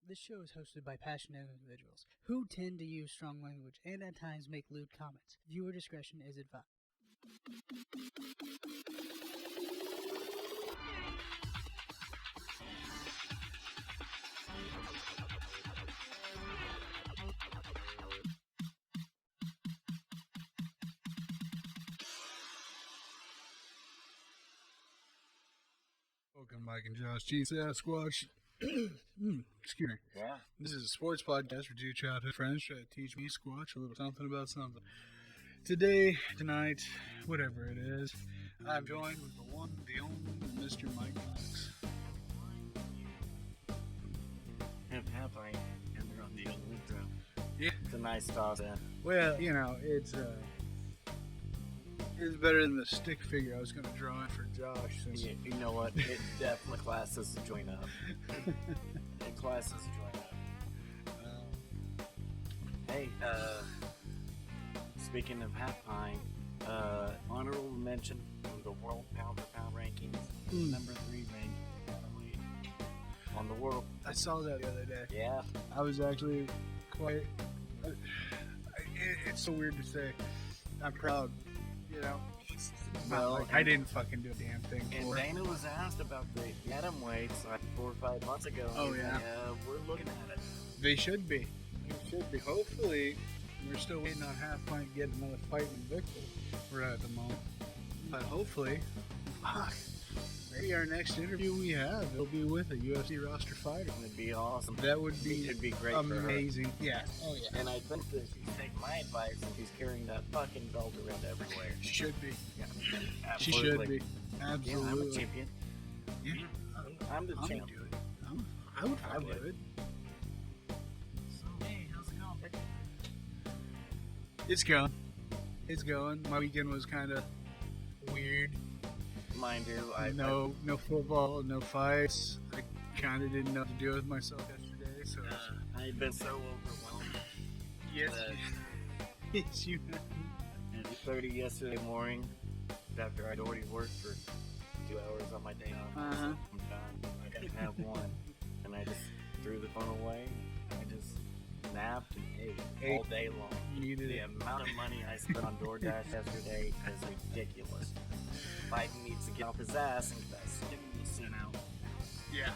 This show is hosted by passionate individuals who tend to use strong language and at times make lewd comments. Viewer discretion is advised. Welcome, Mike and Josh G. Sasquatch. Excuse me. Yeah. This is a sports podcast for two childhood friends trying to teach me, Squatch, a little something about something. Today, tonight, whatever it is, I'm joined with the one, the only, Mr. Mike Knox. Happy and they're on the old intro. Yeah. It's a nice toss in. Well, you know, it's better than the stick figure I was going to draw in for Josh. Since You know what? It definitely classes a joint up. It classes a joint up. Hey, speaking of half pint, honorable mention of the world pound for pound rankings. Number 3 ranked on the world. I saw that the other day. Yeah. I was actually quite. It's so weird to say. I'm proud. You know, Well, I didn't fucking do a damn thing And for it. Dana was asked about the atom weights like 4 or 5 months ago. Oh, yeah. We're looking at it. They should be. They should be. Hopefully, we're still waiting on Half Pint to get another fight in Victor. We're at the moment. But hopefully, maybe our next interview we have, it'll be with a UFC roster fighter. It'd be awesome. That would be It'd be great for her. amazing. Yeah. Oh, yeah. And I think that she's taking my advice and she's carrying that fucking belt around everywhere. She should be. Yeah, She should be. Yeah, I'm a Absolutely. champion. Yeah. I'm the I would champ. do it. I would fucking do it. So, hey, how's it going, Vic? It's going. It's going. My weekend was kind of weird. Mind you, No football, no fights. I kind of didn't know what to do with myself yesterday, so I've been so overwhelmed. yes, yes, you. At 30 yesterday morning, after I'd already worked for 2 hours on my day off, I said, Uh-huh. I'm done. I gotta have one. And I just threw the phone away. I just napped and ate all day long. You needed The it. amount of money I spent on DoorDash yesterday is ridiculous. Biden needs to get off his ass and get that stimulus sent out. Yeah,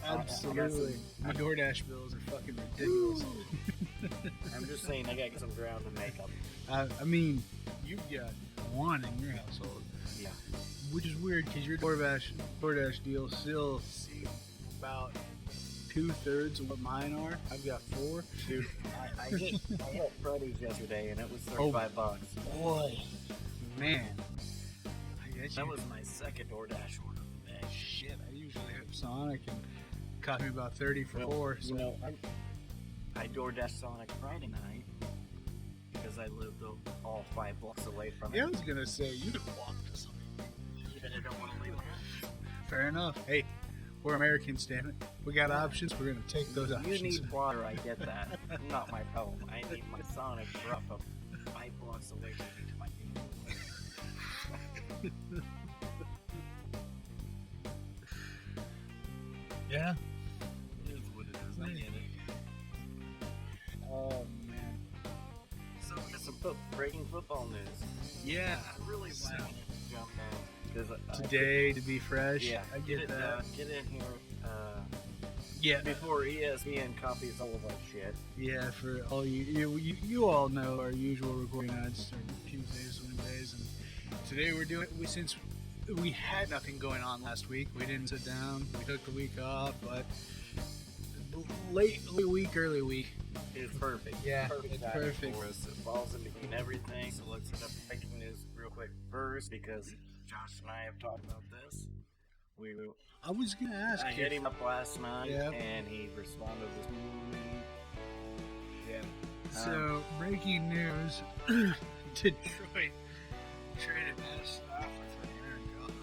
I got absolutely. My DoorDash bills are fucking ridiculous. I'm just saying, I gotta get some ground to make up. I mean, you've got one in your household, Yeah. which is weird because your DoorDash deal still seems about 2/3 of what mine are. I've got 4. Dude, I hit Freddy's yesterday and it was $35. Boy, man. I guess That was my second DoorDash order of the day. shit. I usually have Sonic and cost me about 30 for Well, 4. So You know, I DoorDash Sonic Friday night because I lived all 5 blocks away from yeah, I it. was gonna say you could walk to Sonic. Even I don't want to leave the house. Fair enough. Hey, we're Americans, damn it. We got options. We're gonna take those You options. need water, I get that. Not my problem. I need my Sonic drop up 5 blocks away from me to my neighborhood. Yeah. It is what it is. I get it. Oh man. So, there's some breaking football news. Yeah. I really So- wanted to jump in. Today to be fresh. Yeah, I get that. done. Get in here Yeah. before ESPN copies all of our shit. Yeah. For all you all know our usual recording nights are Tuesdays, Wednesdays, and today we're doing since we had nothing going on last week. We didn't sit down. We took the week off, but late week, early week. It's perfect. Yeah, perfect it's timing perfect. for us. It falls in between everything. So let's hit up breaking news real quick first because Josh and I have talked about this. I was gonna ask. I you- hit him up last night Yep. and he responded with yeah. So, breaking news: Detroit traded Matt Stafford for Aaron Goff.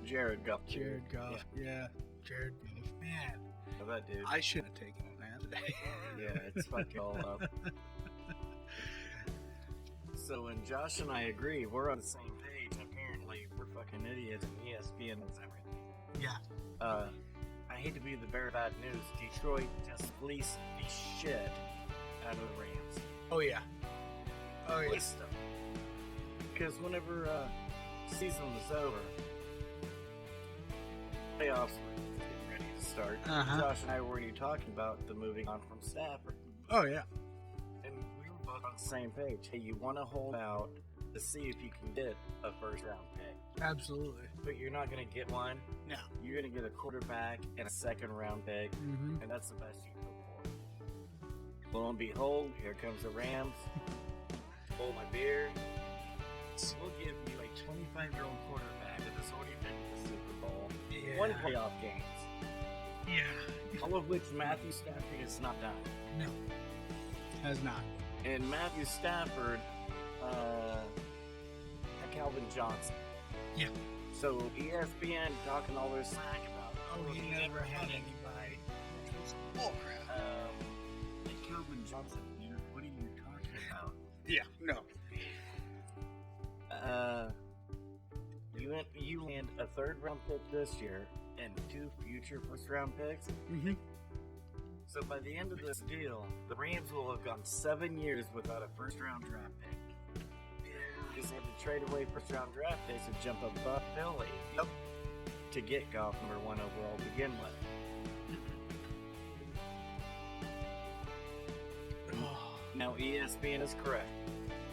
Jared Goff. Jared Goff. Yeah, Jared Goff. Man, Yeah, that dude. I should have taken a nap today. Yeah, it's fucked all up. So when Josh and I agree, we're on the same page. Apparently, we're fucking idiots and ESPN knows everything. Yeah. I hate to be the bearer of bad news. Detroit just fleeced the shit out of the Rams. Oh yeah. Oh yeah. Fleeced them. Because whenever season was over, playoffs were getting ready to start. Josh and I were already talking about the moving on from Stafford. Oh yeah. And we were both on the same page. Hey, you want to hold out to see if you can get a first round pick. Absolutely. But you're not going to get one. No. You're going to get a quarterback and a second round pick, Mm-hmm. and that's the best you can hope for. Lo and behold, here comes the Rams. Hold my beer. We'll give you a 25-year-old quarterback that has already been to the Super Bowl. Yeah. 1 playoff games. Yeah. All of which Matthew Stafford has not done. No. Has not. And Matthew Stafford, Calvin Johnson. Yeah. So ESPN talking all their smack about. Oh, he never had anybody. Bullcrap. Calvin Johnson. What are you talking about? Yeah. No. You land a 3rd round pick this year and 2 future 1st round picks. Mm-hmm. So by the end of this deal, the Rams will have gone 7 years without a 1st round draft pick. Because they have to trade away 1st round draft picks and jump above Philly. Yep. To get Goff number 1 overall to begin with. Now ESPN is correct.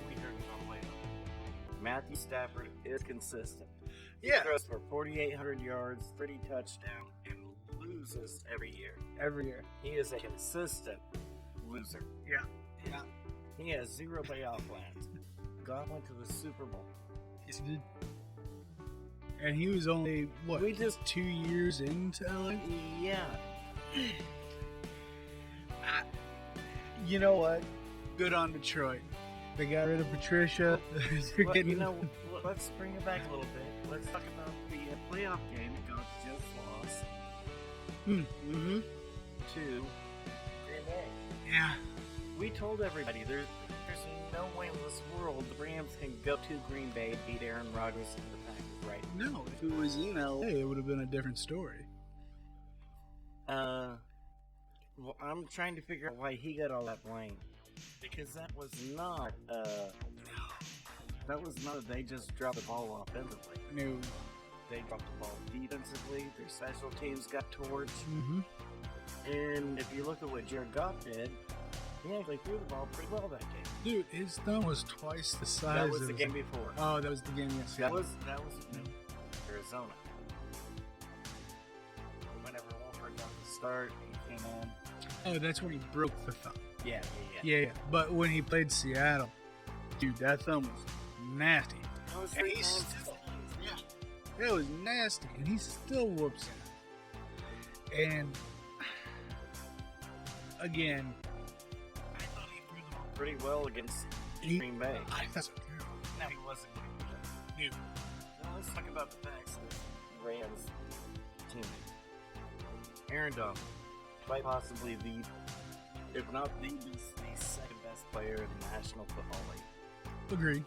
We heard it all the way up. Matthew Stafford is consistent. He Yeah. throws for 4,800 yards, 30 touchdowns, and loses every year. Every year. He is a consistent loser. Yeah. Yeah. He has 0 playoff plans. God went to the Super Bowl. Yes, he did. And he was only, what, We just- 2 years into LA? Yeah. You know what? Good on Detroit. They got rid of Patricia. They're Well, getting, you know, let's bring it back a little bit. Let's talk about the playoff game that God just lost Mm-hmm. to Green Bay. Yeah. We told everybody there's no way in this world the Rams can go to Green Bay and beat Aaron Rodgers and the Packers, right? No, if it was in LA, it would have been a different story. Well, I'm trying to figure out why he got all that blame. Because that was not they just dropped the ball offensively. No. They dropped the ball defensively. Their special teams got torched. Mm-hmm. And if you look at what Jared Goff did, he actually threw the ball pretty well that game. Dude, his thumb was twice the size That was of the his- game before. Oh, that was the game yesterday. That was Arizona. Whenever Wolford got the start, he came in. Oh, that's when he broke the thumb. Yeah. Yeah. But when he played Seattle, dude, that thumb was nasty. That was And 3 he's times. still, it was nasty, and he still whoops it. And again, I thought he threw the ball pretty well against He- Green Bay. I thought so too. No, he wasn't. Dude, Now let's talk about the facts of this Rams team. Aaron Donald, quite possibly if not the second best player in the National Football League. agreed.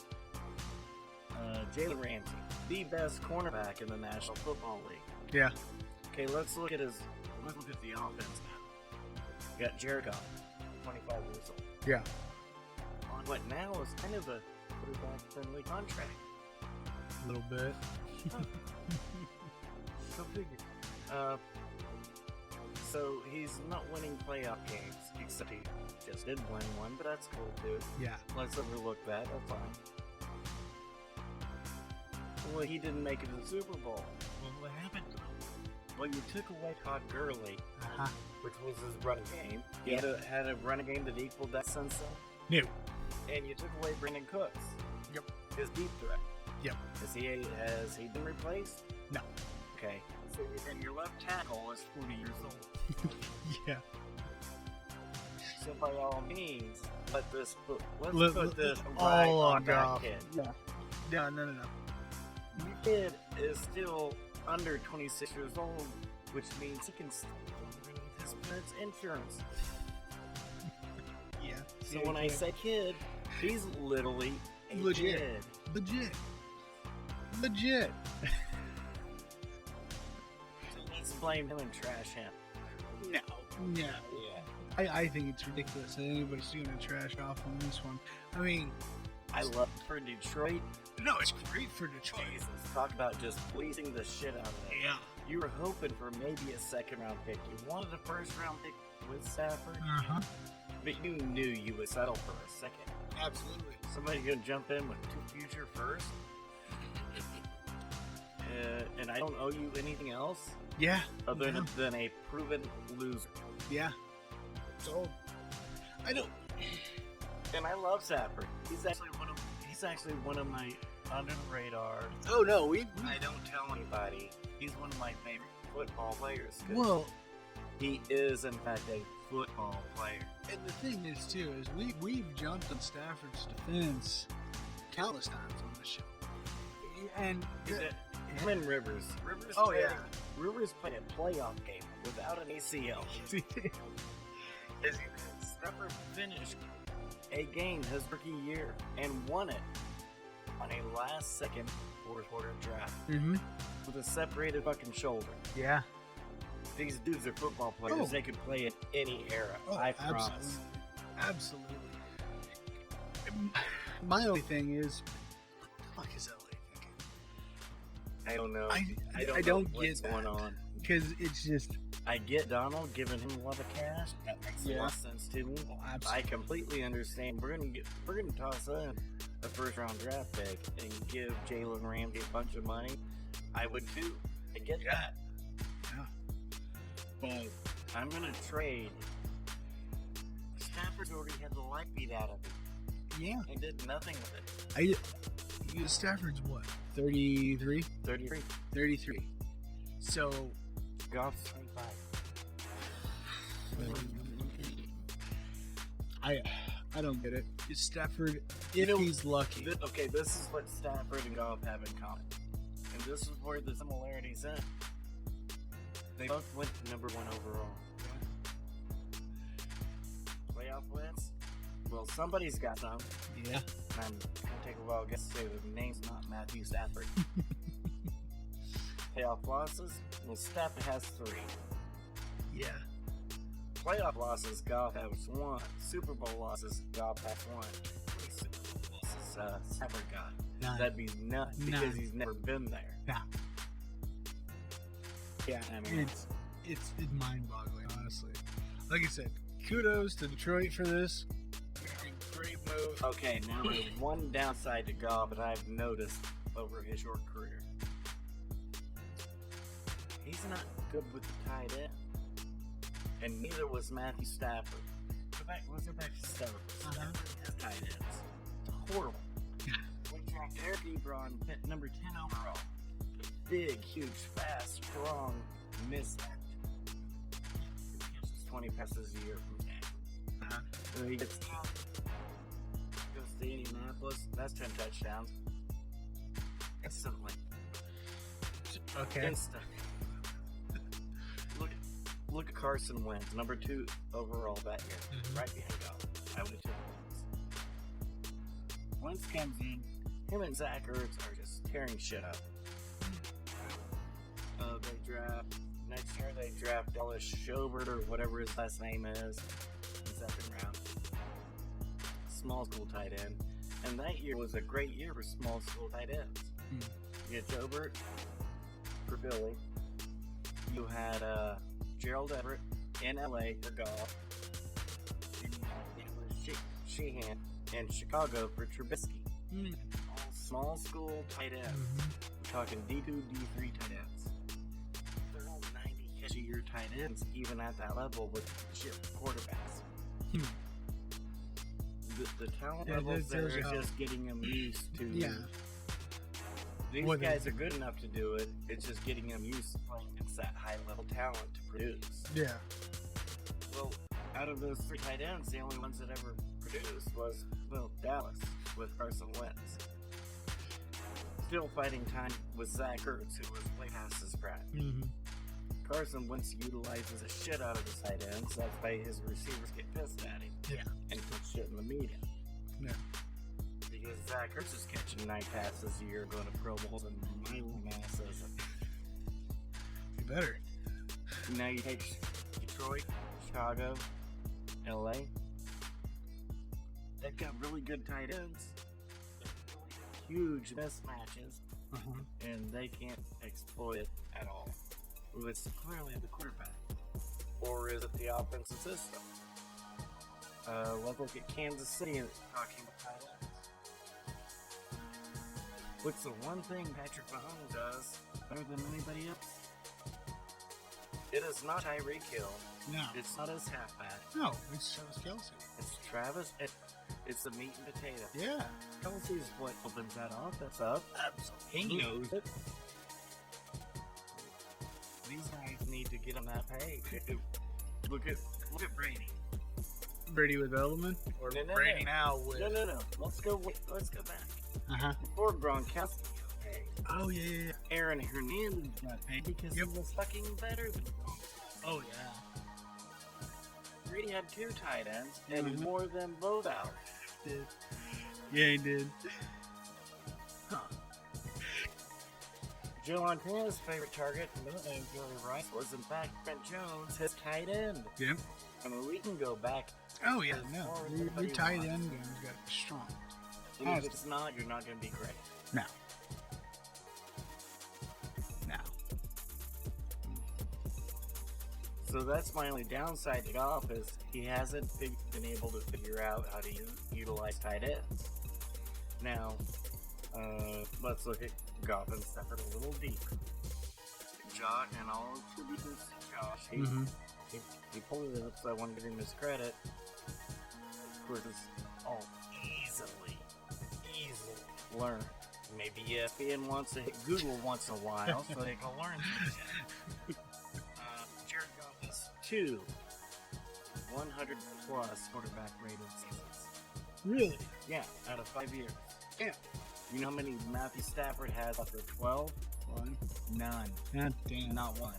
Jalen Ramsey, the best cornerback in the National Football League. Yeah. Okay, let's look at the offense now. You got Jared Goff, 25 years old. Yeah. On what now is kind of a quarterback-friendly contract. A little bit. Go figure. So he's not winning playoff games, except he just did win one, but that's cool too. Yeah. Let's overlook that, that's fine. Well, he didn't make it to the Super Bowl. Well, what happened to him? Well, you took away Todd Gurley, Uh-huh. which was his running game. He had a running game that equaled that Sunset. No. And you took away Brandon Cooks. Yep. His deep threat. Yep. Has he been replaced? No. Okay. So and your left tackle is 40 years old. Yeah. So by all means, let's Let- put this all right on on that Goff. kid. Yeah. No. Your kid is still under 26 years old, which means he can still underneath his parents' insurance. Yeah. So when I say kid, he's literally a Legit. kid. Legit. So let's flame him and trash him. No. Yeah. I think it's ridiculous that anybody's going to trash off on this one. I mean, I love for Detroit. no, it's great for Detroit. Jesus, talk about just pleasing the shit out of them. Yeah. You were hoping for maybe a second round pick. You wanted a first round pick with Stafford, Uh-huh. but you knew you would settle for a second. Absolutely. Somebody gonna jump in with 2 future firsts? And I don't owe you anything else Yeah. other Yeah. than a proven loser. Yeah. So, I don't. And I love Stafford. He's actually one of my under the radar. Oh, no. I don't tell anybody. He's one of my favorite football players. 'Cause Well, he is in fact a football player. and the thing is, too, is we've jumped on Stafford's defense countless times on the show. And Him and Rivers. Oh, yeah. Rivers played a playoff game without an ACL. Stafford finished a game his rookie year and won it on a last-second fourth-quarter drive Mm-hmm. with a separated fucking shoulder. Yeah. These dudes are football players. Oh. They could play in any era. Oh, I promise. Absolutely. My only thing is, what the fuck is LA thinking? I don't know. I don't don't know get what's that. going on. Because it's just. I get Donald giving him a lot of cash. That makes a Yeah. lot of sense to me. Oh, I absolutely. completely understand. We're gonna toss in a first round draft pick and give Jalen Ramsey a bunch of money. I would too. I get that. Yeah. But I'm gonna trade. Stafford's already had the life beat out of him Yeah. and did nothing with it. Stafford's what? 33? 33. 33. So. Goff's 25. I don't get it. Is Stafford, if he's lucky. This is what Stafford and Goff have in common. And this is where the similarities end. They both went number 1 overall. Playoff wins? Well, somebody's got some. Yeah. And I'm going to take a wild guess to say the name's not Matthew Stafford. Playoff losses? Well, Stafford has 3. Yeah. Playoff losses, Goff has 1. Super Bowl losses, Goff has 1. 3 Super Bowl losses, Stafford got. None. That'd be nuts because None. he's never been there. Nah. Yeah, I mean, it's mind-boggling, honestly. Like I said, kudos to Detroit for this. Great move. okay, now there's one downside to Goff that I've noticed over his short career. He's not good with the tight end. And neither was Matthew Stafford. Let's go back to Stafford. Stafford has tight ends. It's horrible. We drafted Eric Ebron, number 10 overall. Big, huge, fast, strong, mismatch. He catches 20 passes a year from 10. So he gets goes to Indianapolis. That's 10 touchdowns. Instantly. Okay. Instant. Look at Carson Wentz, number 2 overall that year, right behind Goff. I would have took Wentz. Wentz comes in, him and Zach Ertz are just tearing shit up. Next year they draft Dallas Schobert or whatever his last name is in 2nd round. Small school tight end. And that year was a great year for small school tight ends. You had Schobert for Billy. You had Gerald Everett in LA for Goff. And you had Sheehan in Chicago for Trubisky. All small school tight ends. We're talking D2, D3 tight ends. They're all 90-year tight ends, even at that level with shit quarterbacks. The talent levels there are just getting them used to. Yeah. These guys are good enough to do it. It's just getting them used to playing against that high-level talent to produce. Yeah. Well, out of those 3 tight ends, the only ones that ever produced was, Dallas with Carson Wentz. Still fighting time with Zach Ertz, who was way past his prime. Carson Wentz utilizes the shit out of his tight ends. That's why his receivers get pissed at him. Yeah. And put shit in the media. Yeah. Because Zach Ertz is catching 9 passes a year, going to Pro Bowls, and my little man says, You better. Now you take Detroit, Chicago, LA. They've got really good tight ends. Huge mismatches, and they can't exploit it at all. Well, it's clearly the quarterback. Or is it the offensive system? Let's look at Kansas City and talking about tight ends. What's the one thing Patrick Mahomes does better than anybody else? It is not Tyreek Hill. No. It's not his halfback. No, it's Travis Kelce. It's Travis. It's the meat and potato. Yeah. Kelsey's what opens that offense up. He knows it. These guys need to get on that page. Look at Brady. Brady with Edelman? Or No. Brady now with... No. Let's go back. Before Gronkowski. Oh, yeah. Aaron Hernandez got paid because he was fucking better than Gronk. Oh, yeah. Brady had 2 tight ends and more than both out. Yeah, he did. Joe Montana's favorite target, and Joey Rice, was in fact Brent Jones, his tight end. Yep. I mean, we can go back. Oh, yeah, as no. far as Your anybody tight wants. end game's got to be strong. And if it's not, you're not going to be great. No. So that's my only downside to Goff is he hasn't been able to figure out how to utilize tight ends. Now, let's look at Goff and Stafford a little deeper. Josh, and all tribute to Josh, he pulled it up, so I want to give him his credit. Of course, it's all easily learned. Maybe ESPN wants to hit Google once in a while so they can learn something. Jared Goff has 2 100-plus quarterback rated seasons. Really? Yeah, out of 5 years. Yeah. You know how many Matthew Stafford has after 12? 1. None. God damn. Not one.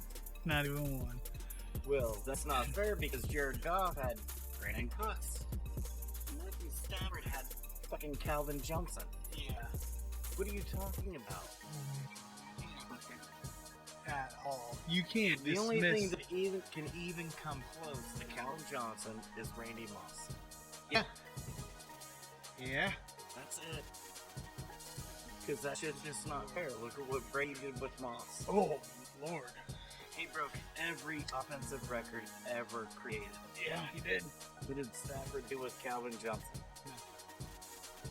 Not even 1. Well, that's not fair because Jared Goff had Brandon Cooks. Matthew Stafford had fucking Calvin Johnson. Yeah. What are you talking about? At all. You can't The dismiss... only thing that can even come close to Calvin Johnson is Randy Moss. Yeah. Yeah. That's it. Because that shit's just not fair. Look at what Brady did with Moss. Oh, Lord. He broke every offensive record ever created. Yeah, he did. What did Stafford do with Calvin Johnson? No.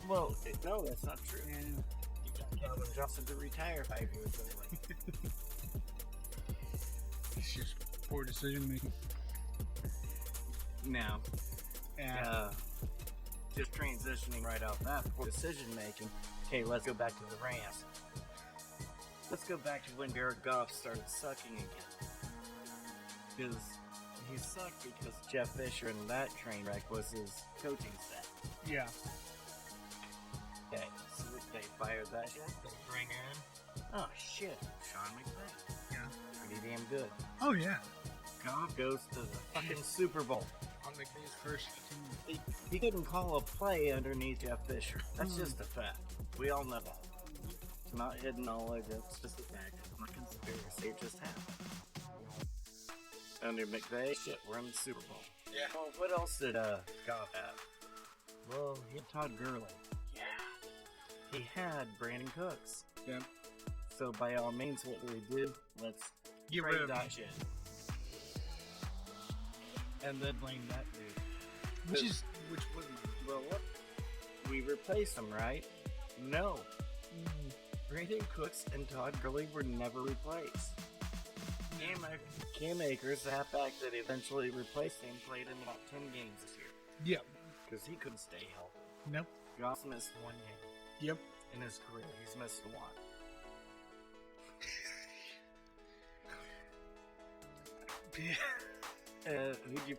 Well, no, that's not true. Yeah. He got Calvin Johnson to retire 5 years early. It's just poor decision making. Now, Yeah. just transitioning right off that, poor decision making. Okay, let's go back to the Rams. Let's go back to when Jared Goff started sucking again. Because he sucked because Jeff Fisher and that train wreck was his coaching staff. Yeah. Okay, so they fired that shit. They bring in, oh shit, Sean McVay. Yeah. Pretty damn good. Oh, yeah. Goff goes to the fucking Super Bowl. On McVay's first team. He couldn't call a play underneath Jeff Fisher. That's just a fact. We all know that. It's not hidden knowledge, it's just a fact. It's not conspiracy, it just happened. Under McVay, shit, we're in the Super Bowl. Yeah. Well, what else did Goff have? Well, he had Todd Gurley. Yeah. He had Brandon Cooks. Yeah. So by all means, what do we do? Let's Get trade rid of that him. shit. And then blame that dude. Which was Well, what? We replaced them, right? No. Brandon Cooks and Todd Gurley were never replaced. Cam Akers, the halfback that eventually replaced him, played in about 10 games this year. Yep. Because he couldn't stay healthy. Nope. Goff missed 1 game Yep. in his career. He's missed 1. Who'd you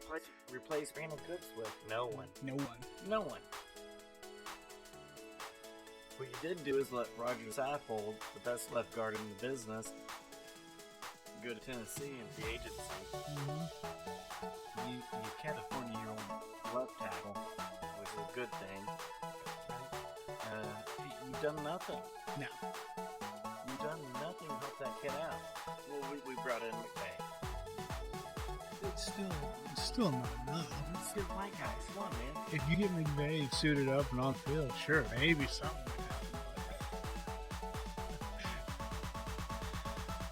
replace Brandon Cooks with? No one. No one. No one. What you did do is let Roger Saffold, the best left guard in the business, go to Tennessee and free agency. Mm-hmm. You kept a 40-year-old left tackle, which is a good thing. You've done nothing. No. You've done nothing to help that kid out. Well, we brought in McVay. still not enough. Let's get white guys. Come on, man. If you get McVay suited up and on field, sure, maybe something would happen.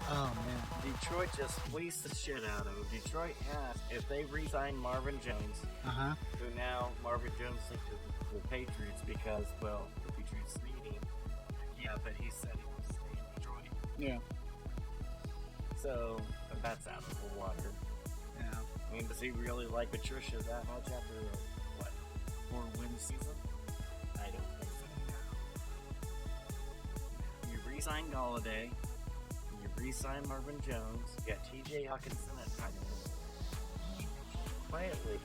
Oh man, Detroit just squeezed the shit out of him. Detroit has, if they re-sign Marvin Jones, who now Marvin Jones linked to the Patriots because, well, the Patriots need him. Yeah, but he said he wants to stay in Detroit. Yeah. So that's out of the water. Yeah. I mean, does he really like Patricia that much after what 4-win season? I don't think so. You re-sign Galladay. You re-sign Marvin Jones. You got T.J. Hawkinson at tight end. Quietly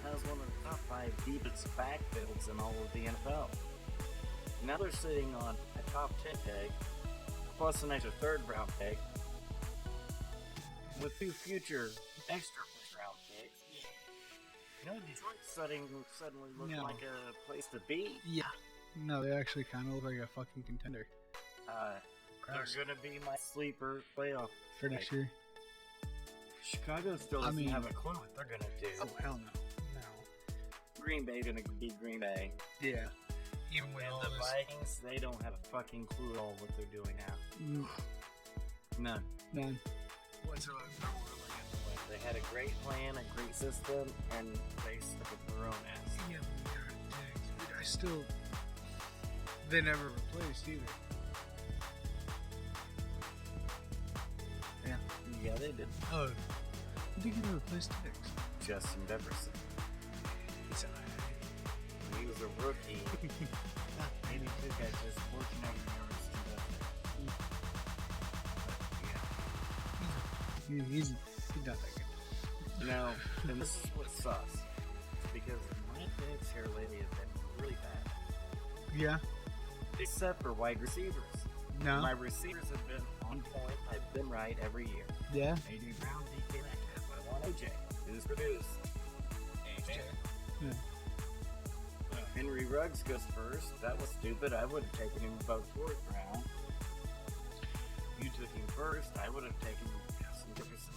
has one of the top 5 deepest backfields in all of the NFL. Now they're sitting on a top 10 pick, plus an extra 3rd round pick, with 2 future extra 1st round picks. You know, Detroit's suddenly looking No. like a place to be. Yeah. No, they actually kind of look like a fucking contender They're gonna be my sleeper playoff for next year. Chicago still doesn't have a clue what they're gonna do. Oh hell no. Green Bay gonna be Green Bay. Yeah. Even with And all the this. Vikings, they don't have a fucking clue at all what they're doing now. None. None. Whatsoever. They had a great plan, a great system, and they stuck up their own ass. Yeah, they're dicks. I still. They never replaced either. Yeah, they did. Oh. Who did they replace Dix? Justin Jefferson. He's When he was a rookie, and he took that just 1,400 yards to nothing. He's not that good. Now, and this is what sucks. Because my picks here lately have been really bad. Yeah. Except for wide receivers. No. My receivers have been on point. I've been right every year. Yeah. A.J. Brown, DK Metcalf. I want AJ. Who's produced? AJ. Yeah. Henry Ruggs goes first. That was stupid. I would have taken him about 4th round. You took him first. I would have taken Justin Jefferson.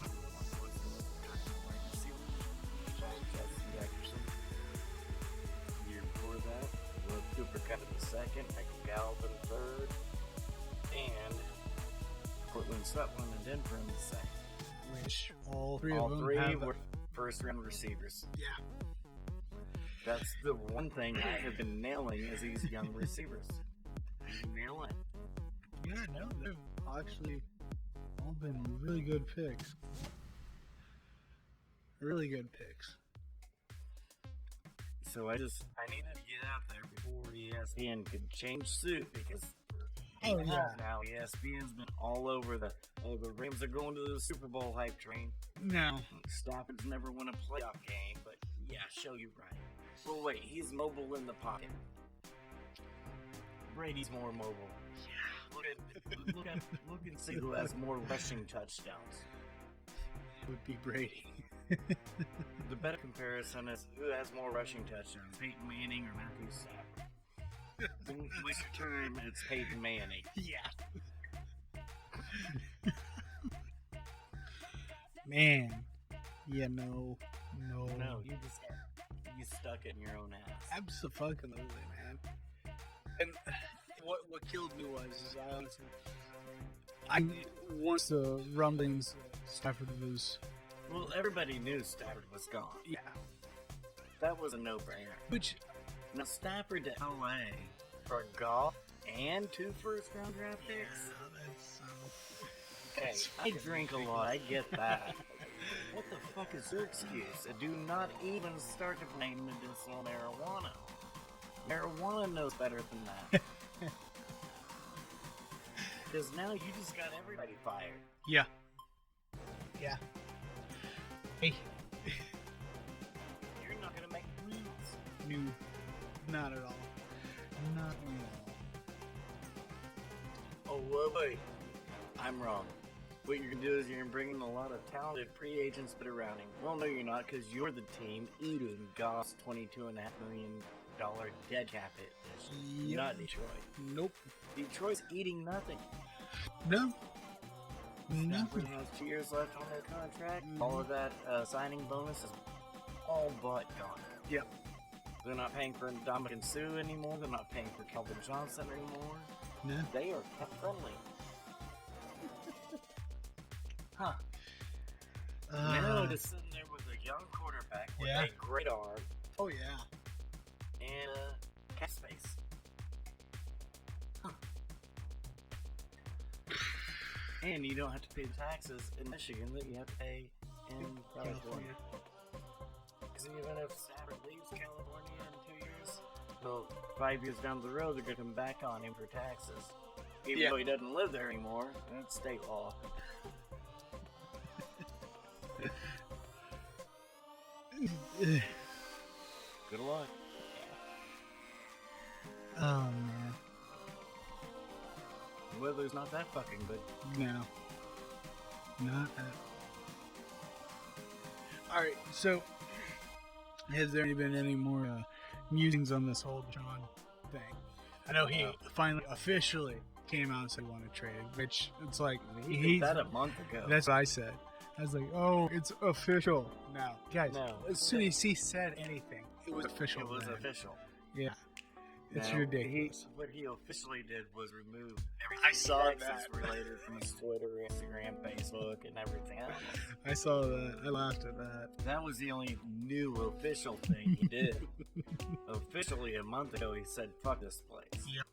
Year before that, Will Cooper cut in the 2nd, Michael Gallup in 3rd, and Cortland Sutton and Denver in the 2nd. Which all three All of them three have were 1st-round receivers. Yeah. That's the one thing I have been nailing is these young receivers. Nail it. Yeah, no, they've actually all been really good picks. Really good picks. So I needed to get out there before ESPN could change suit because now ESPN's been all over the Rams are going to the Super Bowl hype train. No. Stafford's never won a playoff game, but yeah, show you right. Well, wait, he's mobile in the pocket. Brady's more mobile. Yeah, look and see who has more rushing touchdowns. It would be Brady. The better comparison is who has more rushing touchdowns, Peyton Manning or Matthew Stafford. Don't waste your time, it's Peyton Manning. Yeah. Man. Yeah, no. No, you stuck it in your own ass. Absolutely, man. And what killed me was once the rumblings Stafford was. Well, everybody knew Stafford was gone. Yeah. That was a no-brainer. Which Now Stafford to LA for golf and 2 first-round draft picks. Hey, I drink a lot. I get that. What the fuck is your excuse? Do not even start to blame medicinal marijuana. Marijuana knows better than that. Because now you just got everybody fired. Yeah. Yeah. Hey. You're not gonna make moves. No. Not at all. Not at all. Oh, wait. I'm wrong. What you're going to do is you're going to bring in a lot of talented free agents that are around him. Well, no, you're not, because you're the team eating Goff's $22.5 million dead cap hit. Yep. Not Detroit. Nope. Detroit's eating nothing. No. Nothing. has 2 years left on their contract. All of that signing bonus is all but gone. Yep. They're not paying for Dominican Sue anymore. They're not paying for Calvin Johnson anymore. No. They are pet friendly. Huh. Now just sitting there with a young quarterback with Yeah. a great arm Oh yeah. and cap space. Huh. And you don't have to pay the taxes in Michigan that you have to pay in California. Because even if Stafford leaves California in 2 years, well, 5 years down the road, they're going to come back on him for taxes. Even though he doesn't live there anymore, that's state law. Good luck. Oh man. The weather's not that fucking good. No. Not at. All right. So, has there been any more musings on this whole John thing? I know he finally officially came out and said he wanted to trade, which it's like He did that a month ago. That's what I said. I was like, oh, it's official now, guys. No. As soon as he said anything, it was official. It was then. official. Yeah. It's Now, ridiculous. What he officially did was remove everything. I saw Texas related from his Twitter, Instagram, Facebook, and everything else. I saw that. I laughed at that. That was the only new official thing he did. Officially, a month ago, he said, "Fuck this place." Yep.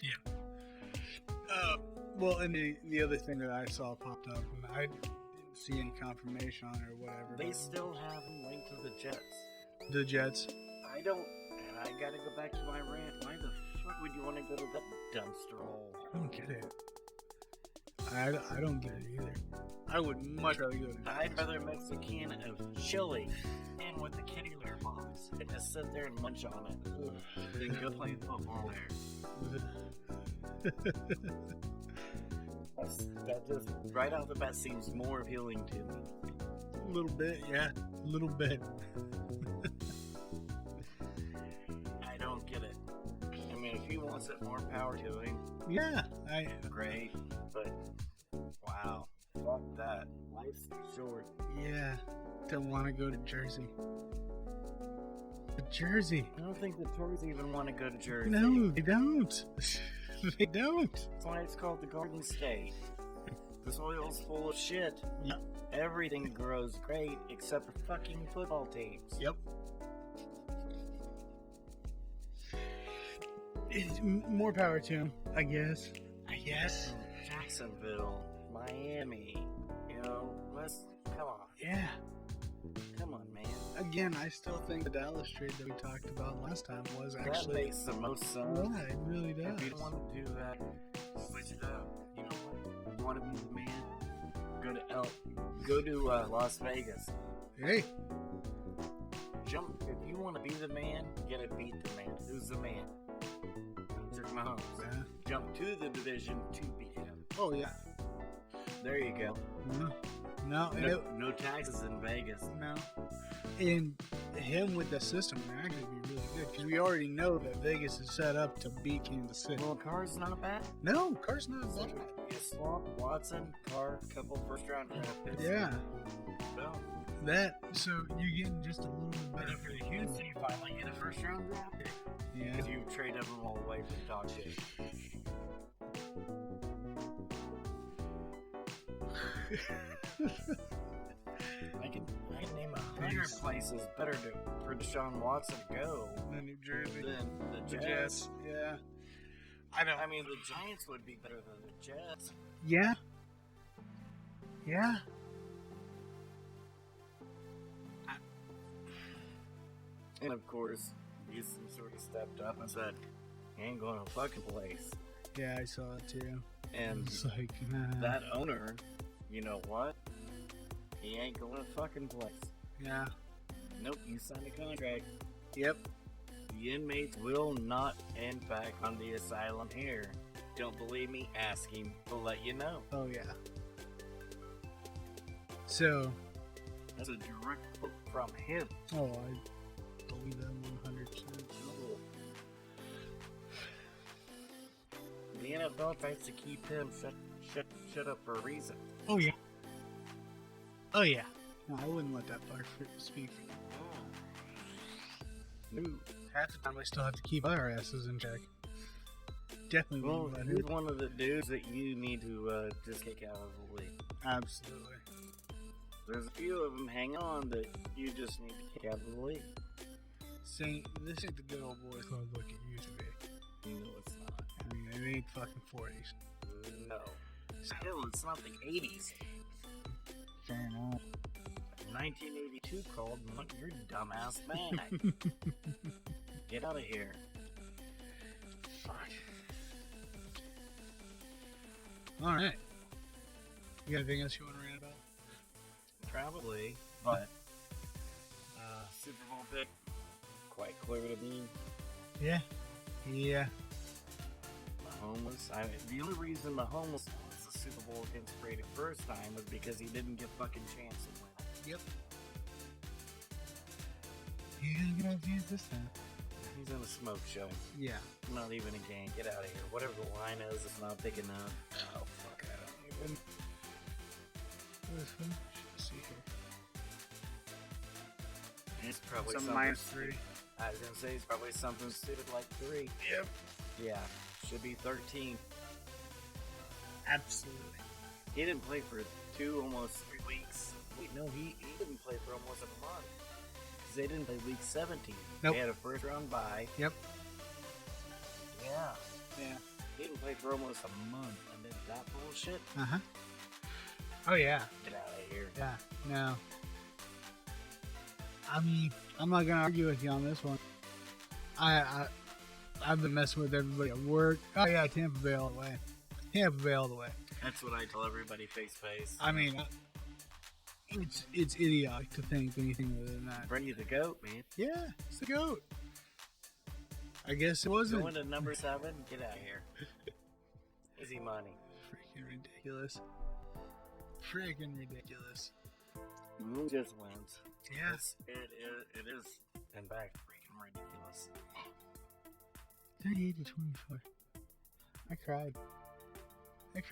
Yeah. Well, and the other thing that I saw popped up, and I didn't see any confirmation on it or whatever. They still have him linked to the Jets. The Jets. I don't, and I gotta go back to my rant. Why the fuck would you want to go to that dumpster hole? I don't get it. I don't get it either. I would much rather go to. I'd rather mix a can of chili in with the kitty litter box and just sit there and munch on it than go play football there. That just right off the bat seems more appealing to me. A little bit, yeah. A little bit. I don't get it. I mean, if he wants it, more power to him. Yeah, Great, but wow, fuck that. Life's short. Yeah, don't want to go to Jersey. Jersey. I don't think the Tories even want to go to Jersey. No, they don't. They don't. That's why it's called the Garden State. The soil's full of shit. Yep. Everything grows great except for fucking football teams. Yep. It's more power to him, I guess. Jacksonville, Miami, you know, come on. Yeah. Come on, man. Again, I still think the Dallas trade that we talked about last time was That actually. makes the most sense. Yeah, it really does. If you don't want to do that, switch it up. You know what? You want to be the man? Go to Las Vegas. Hey. Jump. If you want to be the man, you gotta beat the man. Who's the man? Patrick Mahomes. Yeah. Jump to the division to beat him. Oh, yeah. There you go. No, No taxes in Vegas. no. And him with the system would actually be really good because we already know that Vegas is set up to beat Kansas City. Well, Carr's not bad. No, Carr's not bad. You swap Watson, Carr, couple first round draft picks. Yeah, Well, so you're getting just a little bit but better. if you're Houston, you finally get a first round draft pick. Yeah. Because you traded them all away from dog shit. I can name 100 places better for Deshaun Watson to go The New Jersey. than the The Jets. Yeah. I mean, the Giants would be better than the Jets. Yeah. Yeah. And of course, Houston sort of stepped up and said, "He ain't going to fucking place." Yeah, I saw it too. And It's like, nah. that owner, you know what? He ain't going to fucking place. Yeah. Nope, you signed a contract. Yep. The inmates will not end back on the asylum here. Don't believe me? Ask him. He'll let you know. Oh, yeah. So. That's a direct quote from him. Oh, I believe that 100%. The NFL tries to keep him shut shut up for a reason. Oh yeah. Oh yeah. No, I wouldn't let that part speak. No. Half the time I still have to keep our asses in check. Definitely Well, wouldn't let he's it. one of the dudes that you need to just kick out of the league. Absolutely. There's a few of them hang on that you just need to kick out of the league. Saint, this ain't the good old boys club like it used to be. No, it's not. I mean, it ain't fucking 40s. No. Still, it's not the 80s. Fair enough. 1982 called, you're dumbass man. Get out of here. Fuck. Alright. You got anything else you want to rant about? Probably, but Super Bowl pick, quite clear to me. Yeah. Yeah. Mahomes. The only reason Mahomes wants the Super Bowl against Brady first time was because he didn't get fucking chance to win. Yep. He didn't get a chance this time. He's in a smoke show. Yeah. Not even a game. Get out of here. Whatever the line is, it's not big enough. Oh, fuck, I don't even. Let's see here. It's probably Some something. -3. I was gonna say it's probably something stupid like 3. Yep. Yeah, should be 13. Absolutely. He didn't play for almost 3 weeks. Wait, no, he didn't play for almost a month. Because they didn't play week 17. Nope. They had a first round bye. Yep. Yeah. Yeah. He didn't play for almost a month. And then that bullshit? Uh-huh. Oh, yeah. Get out of here. Yeah. No. I mean, I'm not gonna argue with you on this one. I've been messing with everybody at work. Oh yeah, Tampa Bay all the way. Tampa Bay all the way. That's what I tell everybody face to face. I mean, it's idiotic to think anything other than that. Bring you the GOAT, man. Yeah, it's the GOAT. I guess it wasn't. Going to number 7? Get out of here. Easy money. Freaking ridiculous. Freaking ridiculous. Who just wins? Yeah. It is, in fact, freaking ridiculous. 38 to 24. I cried. The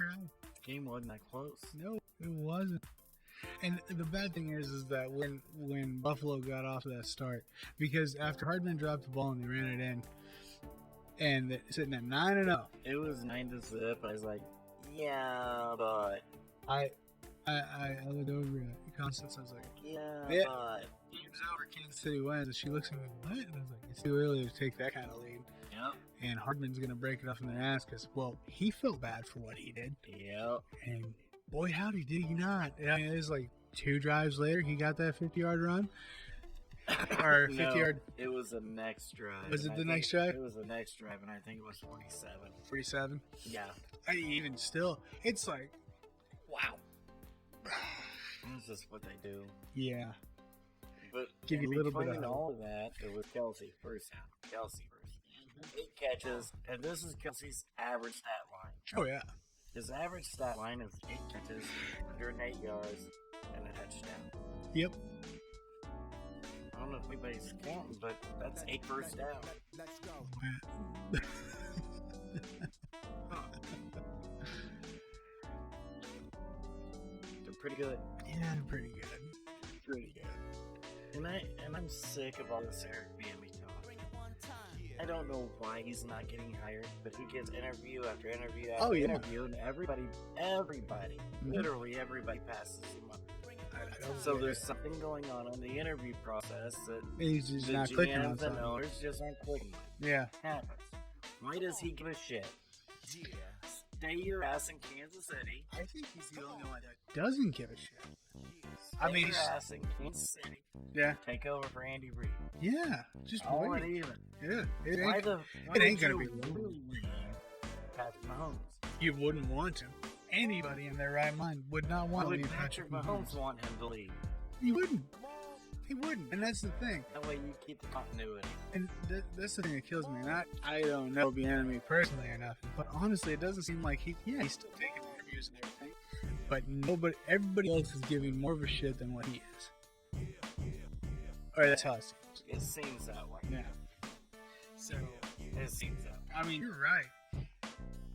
game wasn't that close. No, it wasn't. And the bad thing is that when Buffalo got off to that start, because after Hardman dropped the ball and they ran it in, and they're sitting at 9-0. It was 9-0. I was like, yeah, but I looked over at Constance. I was like, yeah, Yeah. but game's over. Kansas City wins. And she looks at me like, what? And I was like, it's too early to take that kind of lead. yep, And Hardman's gonna break it off in their ass because, well, he felt bad for what he did. yep. And boy, howdy, did he not? I mean, it was like 2 drives later, he got that 50-yard run. Or 50-yard. It was the next drive. Was it and I the think next drive? It was the next drive, and I think it was 47. 47. Yeah, Even still, it's like, wow. this is what they do. Yeah. But Give you a little bit of between hope. all of that, it was Kelsey first down. Kelsey first. 8 catches, and this is Kelsey's average stat line. Oh, yeah. His average stat line is 8 catches, 108 yards, and a touchdown. Yep. I don't know if anybody's counting, but that's 8 first down. They're pretty good. Yeah, pretty good. Pretty good. And I'm sick of all this Eric Bieniemy talk. I don't know why he's not getting hired, but he gets interview after interview after interview, and everybody, literally everybody passes him up. So there's something going on in the interview process that He's just the not clicking on GMs and something. owners just aren't clicking. Yeah. Happens. Why does he give a shit? Stay your ass in Kansas City. I think he's the only one that doesn't give a shit. Stay your ass in Kansas City. Yeah. Take over for Andy Reid. Yeah. Just All wait. and even. Yeah. It Why ain't, why ain't would gonna you be long. really leave Patrick Mahomes? you wouldn't want to. Anybody in their right mind would not Why want to would leave Patrick Mahomes want him to leave? He wouldn't. He wouldn't. And that's the thing. That way you keep the continuity. And that's the thing that kills me. And I don't know Bieniemy personally or nothing, but honestly, it doesn't seem like he's still taking interviews and everything. But everybody else is giving more of a shit than what he is. Or that's how it seems. It seems that way. Yeah. So, It seems that way. I mean, you're right.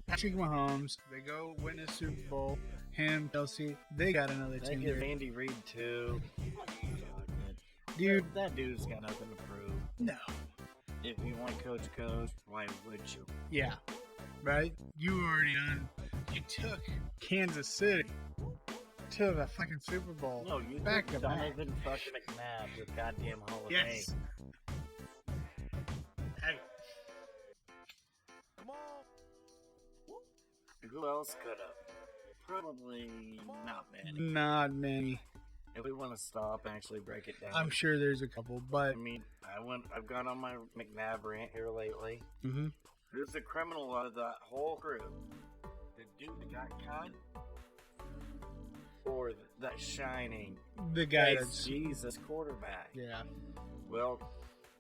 Patrick Mahomes, they go win a Super Bowl, Him, Kelsey, they got another They team give there. Andy Reid too. Dude, That dude's got nothing to prove. no. If you want coach, why would you? Yeah. Right? You already done. You took Kansas City to the fucking Super Bowl. No, you back took to back. Donovan fucking McNabb to the goddamn Hall of Yes. Fame. Hey. Who else could have? Probably not many. Not many. If we want to stop and actually break it down. I'm sure there's a couple, but I mean, I've gone on my McNabb rant here lately. mhm. Who's the criminal out of that whole group? The dude that got caught? Or that shining The guy face that's Jesus quarterback? yeah. Well,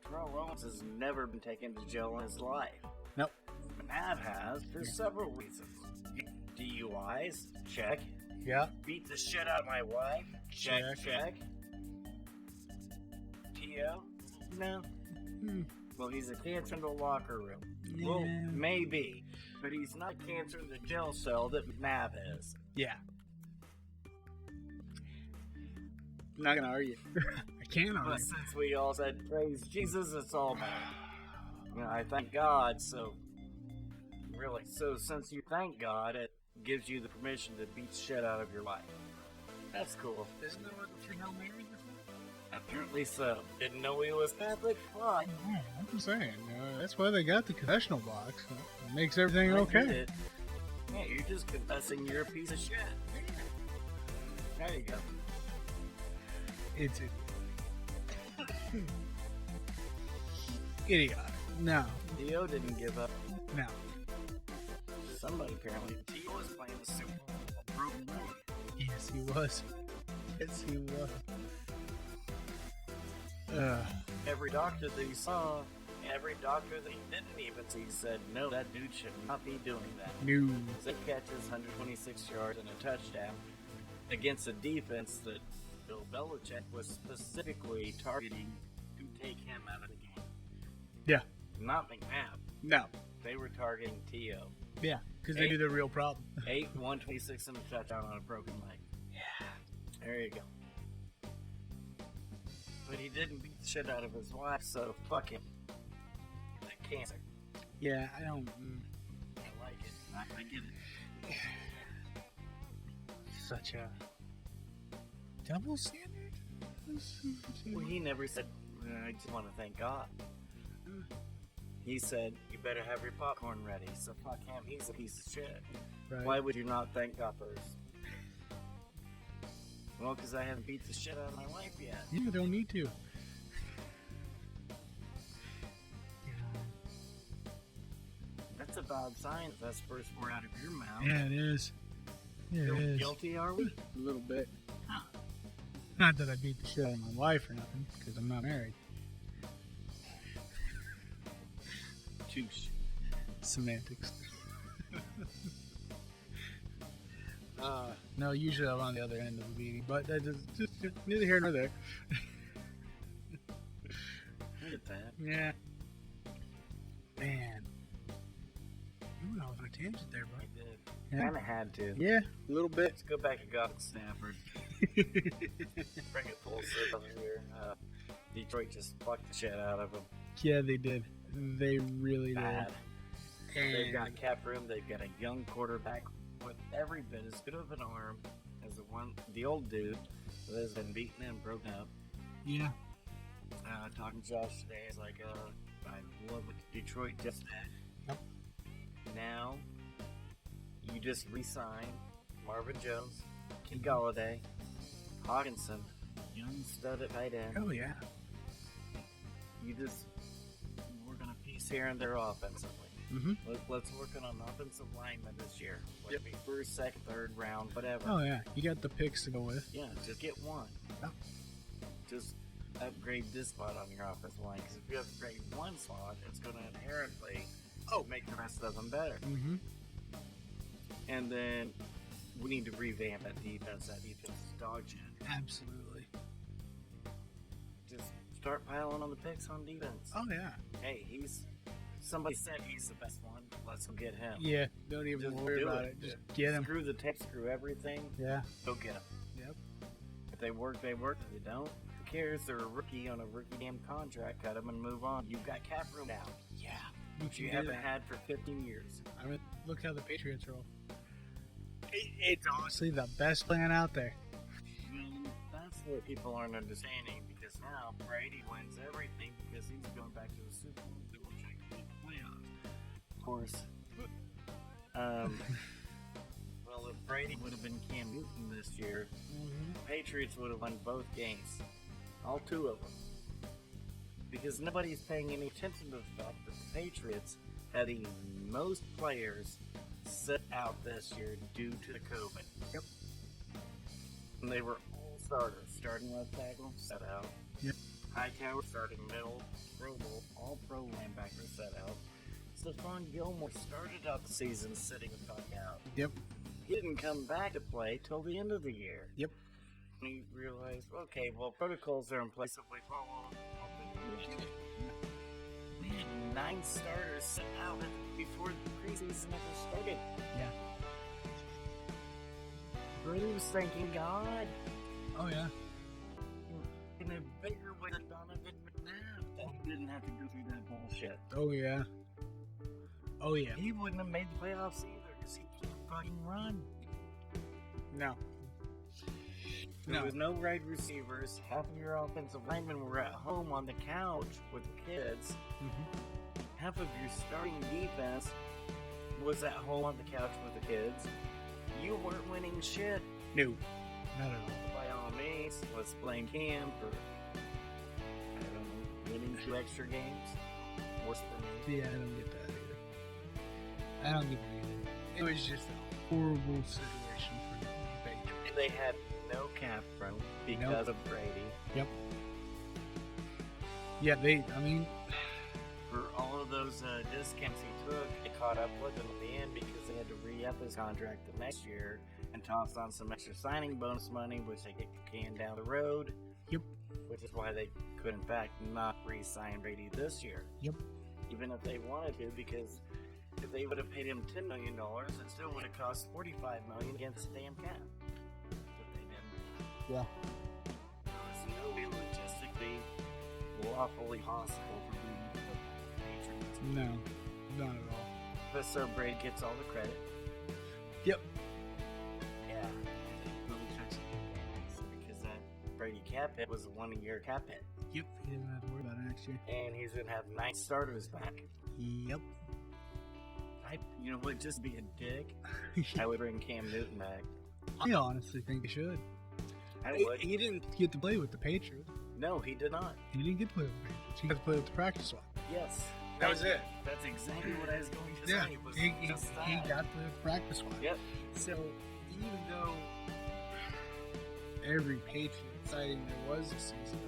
Terrell Owens has never been taken to jail in his life. Nope. McNabb has for several reasons. DUIs? Check. Yeah. Beat the shit out of my wife? Check. T.O.? No. Well, he's a cancer in the locker room. Well, Yeah. maybe. But he's not cancer in the jail cell that McNabb is. Yeah. I'm not gonna argue. I can't But argue. since we all said praise Jesus, it's all bad. You know, I thank God, so... Really. So since you thank God, it gives you the permission to beat the shit out of your wife. That's cool. Isn't that what the three Hail Marys are Apparently so. Didn't know he was Catholic? Fuck. for? Yeah, I'm saying. That's why they got the confessional box. It makes everything I get okay. it. Yeah, you're just confessing you're a piece of shit. There you go. It's idiotic. No. Theo didn't give up. No. Somebody apparently. Theo was playing the Super Bowl. A broken leg. Yes, he was. Yes, he was. Every doctor that he saw, every doctor that he didn't even see said, no, that dude should not be doing that. New. 6 catches, 126 yards, and a touchdown against a defense that Bill Belichick was specifically targeting to take him out of the game. Yeah. Not McNabb. No. They were targeting T.O. Yeah, because they knew the real problem. 8, 126, and a touchdown on a broken leg. Yeah. There you go. But he didn't beat the shit out of his wife, so fuck him. That cancer. Yeah, I don't. I like it. I get it. Such a double standard? Well, he never said, I just want to thank God. He said, you better have your popcorn ready. So fuck him. He's a piece of shit. Right. Why would you not thank God first? Well, because I haven't beat the shit out of my wife yet. You don't need to. That's a bad sign if that's the first word out of your mouth. Yeah, it is. Yeah, it is. Guilty, are we? A little bit. Not that I beat the shit out of my wife or nothing, because I'm not married. Touche. Semantics. No, usually I'm on the other end of the beating, but that just neither here nor there. I get that. Yeah. Man. You went off on a tangent there, bud. I did. Yeah. Kind of had to. Yeah, a little bit. Let's go back to God and Stafford. Bring it full circle here. Detroit just fucked the shit out of them. Yeah, they did. They really Bad. did. They've got cap room. They've got a young quarterback with every bit as good of an arm as the old dude that has been beaten and broken up. Yeah. Talking to Josh today, it's like, I love what Detroit just had. Yep. Now, you just re-sign Marvin Jones, Kenny Galladay, Hawkinson, young stud at tight end. Oh, yeah. You just work on a piece here and there offensively. Mm-hmm. Let's work on an offensive lineman this year. Whether it be first, second, third round, whatever. Oh, yeah. You got the picks to go with. Yeah, just get one. Yep. Just upgrade this spot on your offensive line, because if you upgrade one spot, it's going to inherently make the rest of them better. Mm-hmm. And then we need to revamp that defense. That defense is dog shit. Absolutely. Just start piling on the picks on defense. Oh, yeah. Hey, he's Somebody said he's the best one. Let's go get him. Yeah, don't even Just worry do about it. it. Just get him. Screw the tape, screw everything. Yeah. Go get him. Yep. If they work, they work. If they don't, who cares? They're a rookie on a rookie damn contract. Cut them and move on. You've got cap room now. Yeah. Which you haven't had for 15 years. I mean, look how the Patriots roll. It's honestly the best plan out there. That's what people aren't understanding, because now Brady wins everything because he's going back to the Super Bowl to check the playoffs. Of course. Well, if Brady would have been Cam Newton this year, the Patriots would have won both games. All two of them. Because nobody's paying any attention to the fact that the Patriots had the most players sit out this year due to the COVID. Yep. And they were all starters. Starting left tackle, set out. Yep. Hightower starting middle, Pro Bowl, all pro linebackers set out. Stephon Gilmore started out the season sitting the fuck out. Yep. He didn't come back to play till the end of the year. Yep. And he realized, okay, well, protocols are in place if we follow them. We had 9 starters sit out before the preseason ever started. Yeah. Brady was thanking God Oh, yeah. in a bigger way than Donovan McNabb. That he didn't have to go through that bullshit. Oh, yeah. Oh, yeah. He wouldn't have made the playoffs either because he can't fucking run. No. There was no wide receivers. Half of your offensive linemen were at home on the couch with the kids. Half of your starting defense was at home on the couch with the kids. You weren't winning shit. No. Not at all. By all means, let's blame Cam for, I don't know, winning 2 extra games. Worse than me. Yeah, I don't get that either. I don't get that either. It was just a horrible situation for the Patriots. They had no cap room because of Brady. Yep. Yeah, For all of those discounts he took, it caught up with him at the end because they had to re-up his contract the next year and toss on some extra signing bonus money, which they kicked the can down the road. Yep. Which is why they could, in fact, not re-sign Brady this year. Yep. Even if they wanted to, because if they would have paid him $10 million, it still would have cost $45 million against the damn cap. But they didn't. Yeah. There was no way logistically lawfully possible for the Patriots. No. Not at all. But so Brady gets all the credit. Yep. Yeah. Really touched it. Because that Brady cap hit was a 1-year cap hit. Yep. He doesn't have to worry about it next year. And he's going to have 9 starters back. Yep. You know what? Just be a dick. I would bring Cam Newton back. I honestly think he should. I would. He didn't get to play with the Patriots. No, he did not. He didn't get to play with the Patriots. He got to play with the practice squad. Yes. That was it. That's exactly what I was going to Yeah, say. Was he just that. got to play with the practice squad. Yep. So, even though every Patriot sighting there was this season,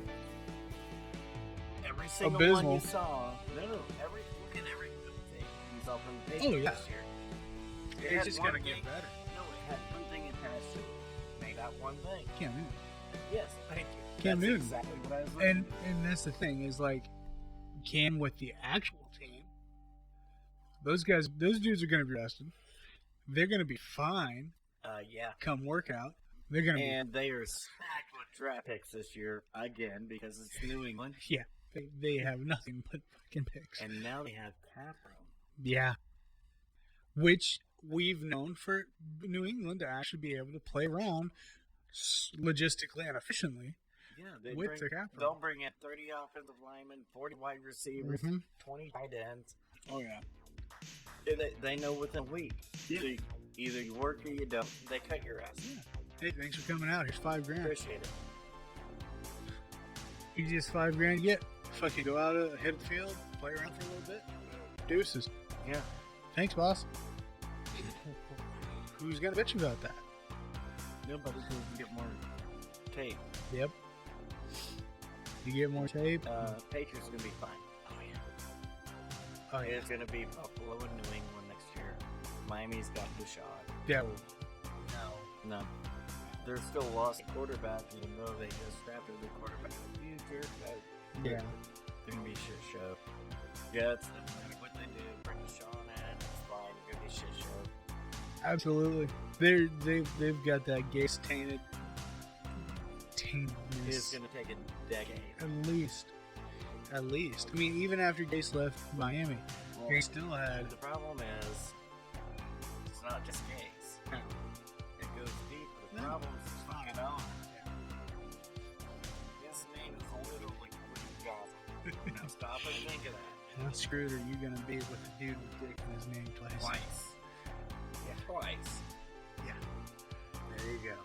Every single abysmal. one you saw. No. Look at every good thing you saw from the Patriots yeah. this year. It it's had just one going to get thing- better. No, it had one thing attached to it. Made that one thing. Cam Newton. Yes, thank you. Cam That's Newton. exactly what I was looking And that's the thing, is like, Cam with the actual team, those dudes are going to be rested. They're going to be fine yeah. come workout. They're going to be... And they are stacked with draft picks this year, again, because it's New England. Yeah. They have nothing but fucking picks. And now they have cap room. Yeah. Which we've known for New England to actually be able to play around logistically and efficiently. Yeah, with the cap room. They'll bring in 30 offensive linemen, 40 wide receivers, 20 tight ends. Oh, yeah. And they know within a week. Yeah. So either you work or you don't. They cut your ass. Yeah. Hey, thanks for coming out. Here's $5,000. Appreciate it. Easiest $5,000 to get. Fucking go out, hit the field, play around for a little bit. Deuces. Yeah. Thanks, boss. Who's gonna bitch about that? Nobody's going to get more tape. Yep. You get more tape. Patriots are going to be fine. Oh yeah. Oh yeah. It's going to be Buffalo and New England next year. Miami's got Deshaun. Yeah. No. They're still lost quarterback, even though they just drafted the quarterback of the future. Yeah. They're going to be a shit show. Jets, no matter what they a shit show. Absolutely. They've got that Gase taintedness. It's gonna take a decade. At least. I mean, even after Gase left Miami, Well, he still had. The problem is, it's not just Gase. No. It goes deep. The No. problem is the fucking owner. Yeah. His name is literally Gaza. Now stop and think of that. How screwed are you gonna be with a dude with dick in his name twice? Twice. Yeah. Twice. Yeah. There you go.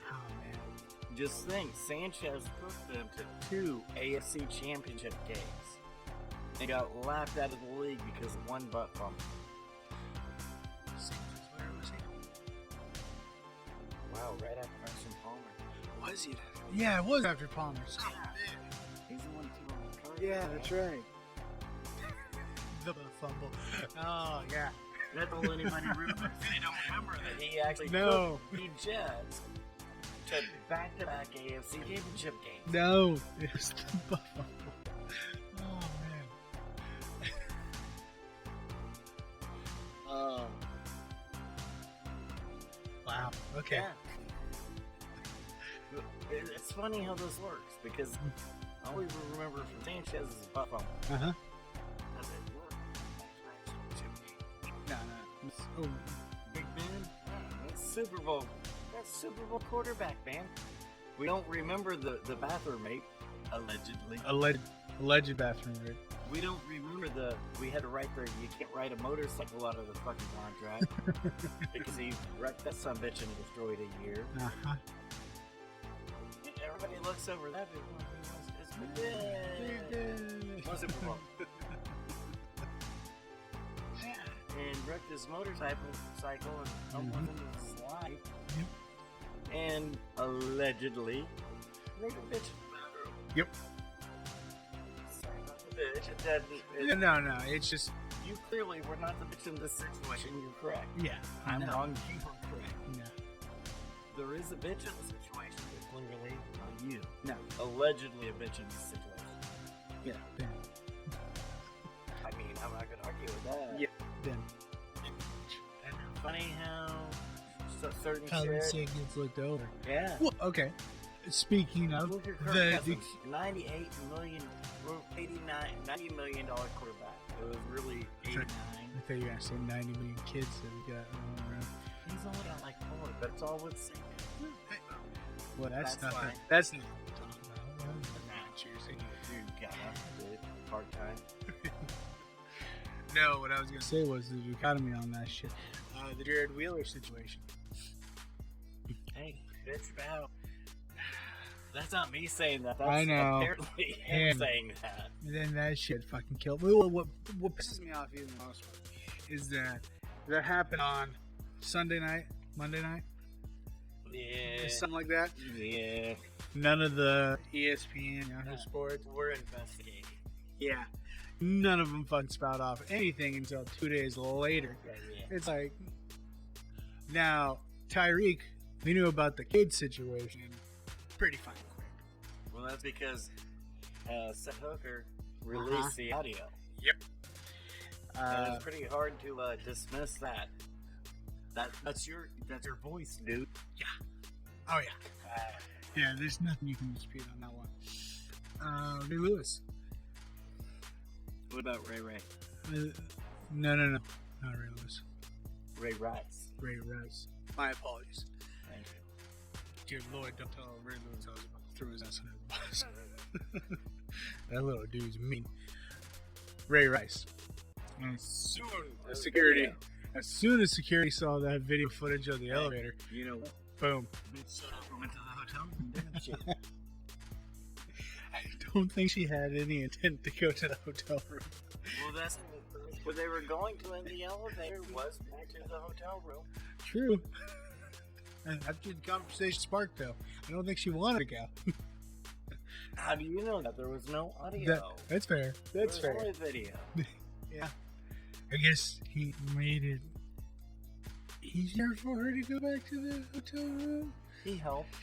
Oh man. Just think, Sanchez took them to 2 AFC championship games. They got laughed out of the league because of one butt fumble. Where was he? Wow, right after Carson Palmer. Was he? Yeah, it was after Palmer. He's the one who threw on the card. Yeah, that's right. The fumble. Oh yeah. That's all anybody remembers. They don't remember that he actually No. took the Jets to back-to-back AFC championship games. No, it's the butt fumble. Oh man. Oh. Wow. Okay. Yeah. It's funny how this works because all we remember from Sanchez is a butt fumble. Uh huh. Does it work? No. Oh. Big Ben? That's Super Bowl. That's Super Bowl quarterback, man. We don't remember the bathroom mate, allegedly. Alleged bathroom rape. We don't remember we had to write you can't ride a motorcycle out of the fucking contract because he wrecked that sumbitch and destroyed a year. Uh huh. Everybody looks over that. It's Big Ben. One Super Bowl. And wrecked his motorcycle and almost into his life. Yep. And allegedly raped a bitch in the bathroom. Yep. Sorry about the bitch. No. It's just. You clearly were not the bitch in this situation. You're correct. Yeah. I'm No. wrong. You were correct. No. There is a bitch in the situation, but clearly not you. No. Allegedly a bitch in this situation. Yeah. Ben. I mean, I'm not gonna argue with that. Yeah. Ben. Funny how certain Colin shit. Sig gets looked over. Yeah. Well, okay. Speaking of Look at Kirk the Cousins, $98 million, $90 million quarterback. It was really 89. I thought you were gonna say 90 million kids that we got running around. He's only got like 4, but it's all with singing. Well, that's That's nothing. fine. That's nothing to talk about. Cheers. Dude, got nothing to part time. No, what I was gonna say was the dichotomy on that shit. The Jared Wheeler situation. Hey, bitch about. That's not me saying that. That's I know. apparently him Him. saying that. And then that shit fucking killed me. What pisses me off even more is that happened on Sunday night, Monday night, Yeah. something like that. Yeah. None of the ESPN, Yahoo Sports. We're investigating. Yeah. None of them fucking spout off anything until 2 days later. Yeah. It's like, now, Tyreek, we knew about the kid situation pretty fucking quick. Well, that's because Seth Hooker released the audio. Yep. And it's pretty hard to dismiss that. That's your voice, dude. Oh, yeah. Yeah, there's nothing you can dispute on that one. Ray Lewis. What about Ray Ray? No. Not Ray Lewis. Ray Rice. Ray Rice. My apologies. Thank you. Dear Lord, don't tell Ray Lewis I was about to throw his ass under the bus. That little dude's mean. Ray Rice. As soon as security saw that video footage of the elevator, You know what? boom. Bitch went to the hotel room, didn't she? I don't think she had any intent to go to the hotel room. Well, that's where they were going to in the elevator was back to the hotel room. True. And after the conversation sparked, though, I don't think she wanted to go. How do you know that there was no audio? That's fair. That's there fair. was only video. Yeah. I guess he made it easier for her to go back to the hotel room. He helped.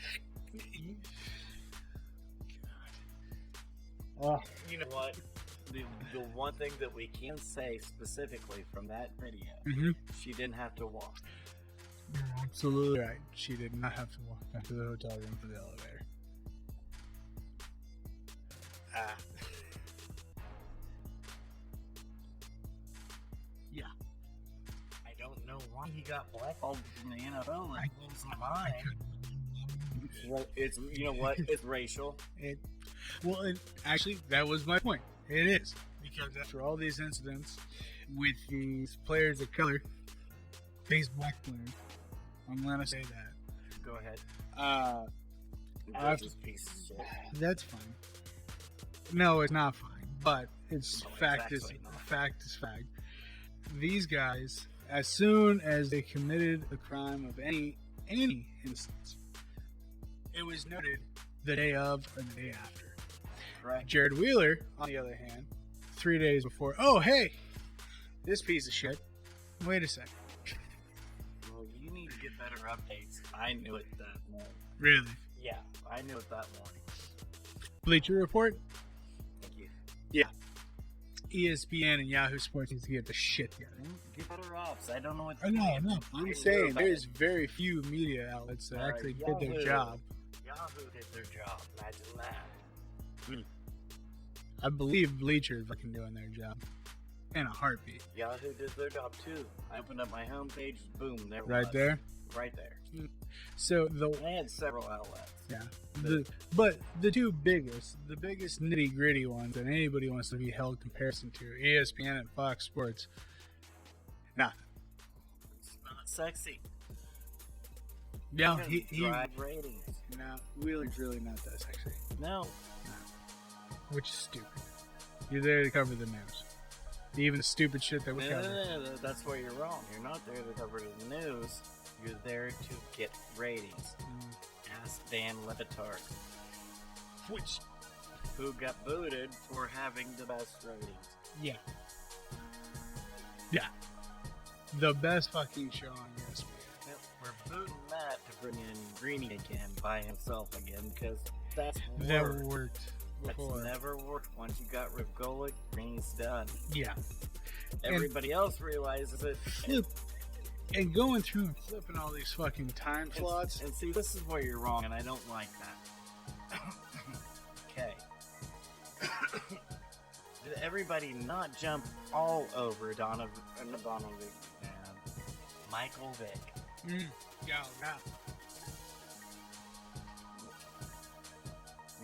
God. Oh, You know what? the one thing that we can say specifically from that video, Mm-hmm. she didn't have to walk. You're absolutely right. She did not have to walk back to the hotel room for the elevator. Ah. Yeah. I don't know why he got blackballed from the NFL. That blows my mind. It's, you know what? It's racial. Actually, that was my point. It is. Because after all these incidents with these players of color, these black players, I'm going to say that. Go ahead. After, This piece of shit. that's fine. No, it's not fine. But it's No, fact it's is actually not. fact is fact. These guys, as soon as they committed a crime of any instance, it was noted the day of or the day after. Correct. Jared Wheeler, on the other hand, 3 days before, oh, hey, this piece of shit. Wait a second. Well, you need to get better updates. I knew it that morning. Really? Yeah, I knew it that morning. Bleacher Report? Thank you. ESPN and Yahoo Sports needs to get the shit together. Get better ops. I don't know what. No. I I'm knew saying about there's it. very few media outlets that actually did their Yahoo. job. Yahoo did their job. Imagine that. I believe Bleacher is fucking doing their job. In a heartbeat. Yahoo did their job too. I opened up my homepage. Boom, there it Right was. there? Right there. So the They had several outlets. yeah, but the two biggest, the biggest nitty gritty ones that anybody wants to be held comparison to, ESPN and Fox Sports. Nah, It's not sexy. yeah, It's he drive ratings. no, Wheeler's really not that sexy, No. which is stupid. You're there to cover the news, even the stupid shit that we cover. No, that's where you're wrong. You're not there to cover the news. You're there to get ratings. Ask Dan Levitard, Which, who got booted for having the best ratings. yeah, the best fucking show on ESPN. Yep, we're booting Matt to bring in Greeny again by himself again because that's Never worked. worked That's before. never worked. Once you got rid of Golick, Greeny's done. Yeah. Everybody else realizes it. Flip. And going through and flipping all these fucking time slots. And see, this is where you're wrong, and I don't like that. Okay. Did everybody not jump all over Donovan and Michael Vick? Yeah.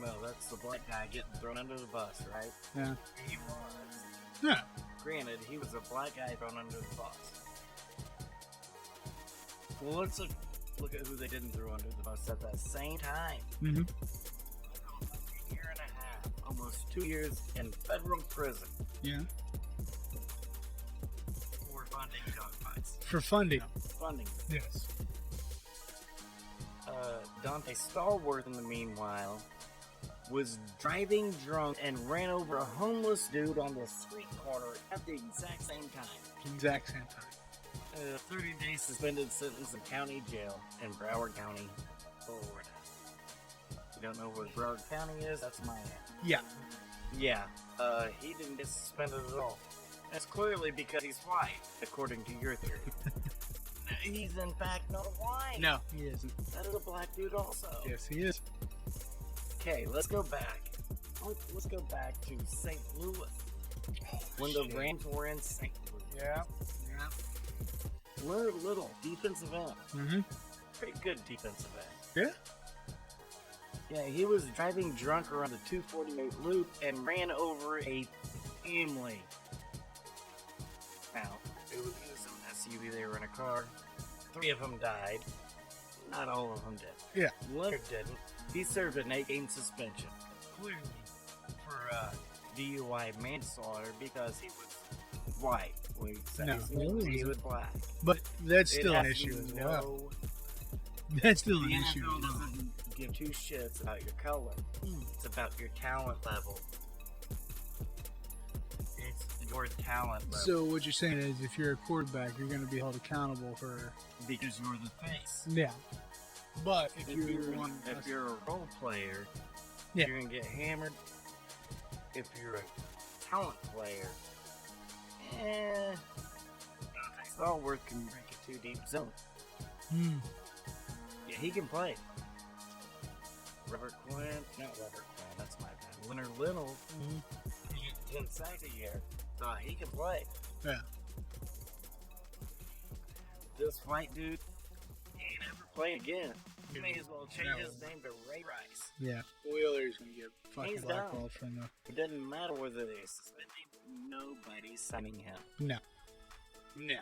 Well, that's the black guy getting thrown under the bus, right? Yeah. He was. Yeah. Granted, he was a black guy thrown under the bus. Well, let's look at who they didn't throw under the bus at that same time. Mm-hmm. A year and a half, almost 2 years in federal prison Yeah. for funding dogfights. For funding. Funding. Yes. Dante Stallworth, in the meanwhile, was driving drunk and ran over a homeless dude on the street corner at the exact same time. Exact same time. 30-day suspended sentence in county jail in Broward County, Florida. You don't know where Broward County is? That's my Yeah. Yeah, he didn't get suspended at all. That's clearly because he's white, according to your theory. He's in fact not white. No, he isn't. That is a black dude also. Yes, he is. Okay, let's go back. Let's go back to St. Louis. When the Rams were in St. Louis. Yeah. Little defensive end. Mm-hmm. Pretty good defensive end. Yeah. Yeah, he was driving drunk around the 248 loop and ran over a family. Now, it was an SUV, they were in a car. 3 of them died. Not all of them did. Yeah. Leonard didn't. He served an 8-game suspension. Clearly for DUI manslaughter because he was white. We said No, he was black. But that's It still an has issue as no- well. That's still an The issue. NFL doesn't give two shits about your color. It's about your talent level. It's your talent level. So what you're saying is, if you're a quarterback, you're going to be held accountable for. Because you're the face. Yeah. But if If you're a role player, Yeah. you're gonna get hammered. If you're a talent player. It's all worth can break a too deep zone. Yeah, he can play. Robert Quinn, not Robert Quinn, that's my bad. Leonard Little, he gets 10 sacks a year. So he can play. Yeah. This white dude ain't ever playing again. He may as well change his name to Ray Rice. Yeah. Wheeler's going to get fucking He's blackballed from the... It doesn't matter whether they suspend him. Nobody's signing him. No. No.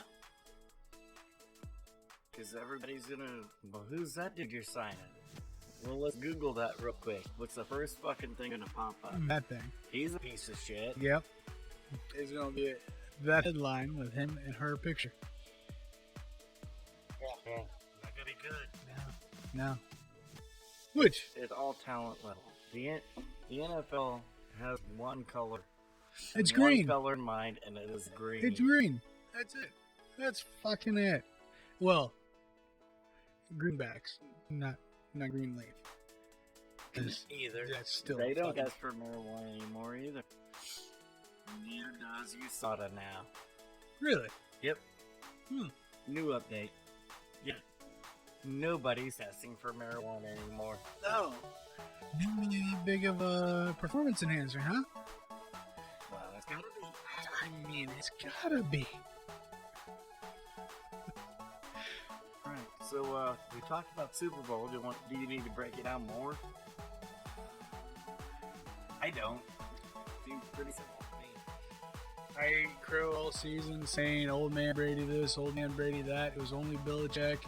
Because everybody's gonna... Well, who's that dude you're signing? Well, let's Google that real quick. What's the first fucking thing gonna pop up? That thing. He's a piece of shit. Yep. It's going to be that headline with him and her picture. Yeah. Not gonna be good. No. Which? It's all talent level. The NFL has one color. It's one green. color in mind, and it is green. It's green. That's it. That's fucking it. Well, greenbacks, not green leaf. 'Cause Either. that's still They don't fucking- test for marijuana anymore either. Neither does USADA now. Really? Yep. Hmm. New update. Yeah. Nobody's testing for marijuana anymore. No. Really big of a performance enhancer, huh? Well, it's gotta be. I mean, it's gotta be. Right. So we talked about Super Bowl. Do you need to break it down more? I don't. Seems pretty simple to me. I crow all season saying old man Brady this, old man Brady that. It was only Belichick.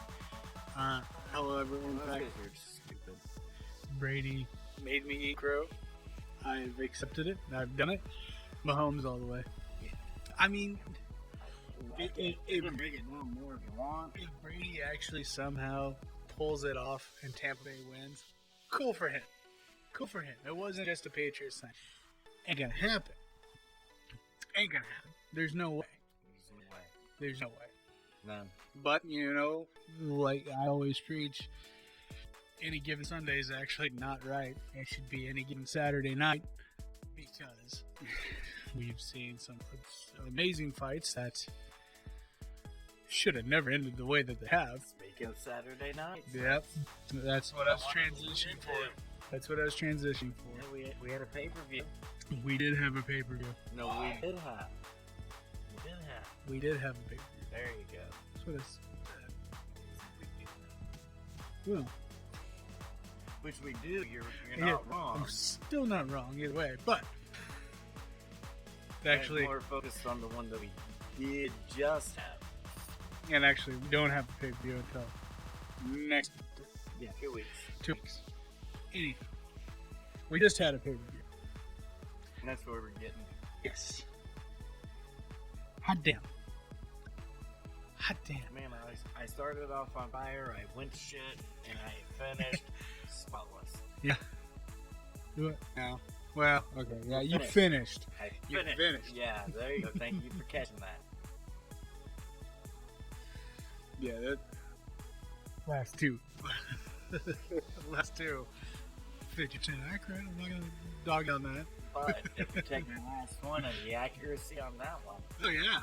However, in Those fact, guys are stupid. Brady made me eat crow. I've accepted it. I've done it. Mahomes all the way. I mean, You can break it down more if you want. if Brady actually somehow pulls it off and Tampa Bay wins, cool for him. Cool for him. It wasn't just a Patriots thing. Ain't gonna happen. Ain't gonna happen. There's no way. There's no way. There's no way. None. But, you know, like I always preach, any given Sunday is actually not right. It should be any given Saturday night because we've seen some amazing fights that should have never ended the way that they have. Speaking of Saturday nights. Yep. That's what I was transitioning for. That's what I was transitioning for. Yeah, we had a pay-per-view. We did have a pay-per-view. No, we did have. We did have. We did have a pay-per-view. There you go. That's what it's... Well, Which we do. You're yeah, not wrong. I'm still not wrong either way, but actually, I'm more focused on the one that we did just have. and actually, we don't have a pay-per-view until next 2 weeks. 2 weeks. Anyhow, we just had a pay-per-view. And that's where we're getting. Yes. Hot damn. Hot damn. Man, I started off on fire. I went to shit, and I finished spotless. Yeah. Do it now. Well, okay. Yeah, you Finished. finished. I You finished. Yeah, there you go. Thank you for catching that. Yeah, that. Last two. Last two. 50% accurate. I'm not going to dog on that. But if you take the last one and the accuracy on that one, Oh, yeah.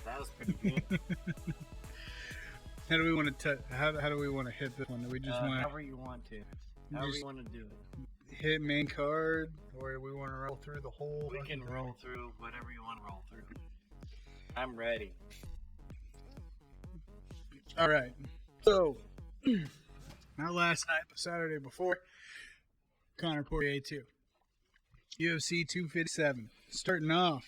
that was pretty good. How do we want to how do we want to hit this one? Do we just want However you want to. However you want to do it. to hit main card, or do we want to roll through the whole? We can roll through whatever you want to roll through. I'm ready. All right. So, not last night, but Saturday before, Conor Poirier 2. UFC 257. Starting off.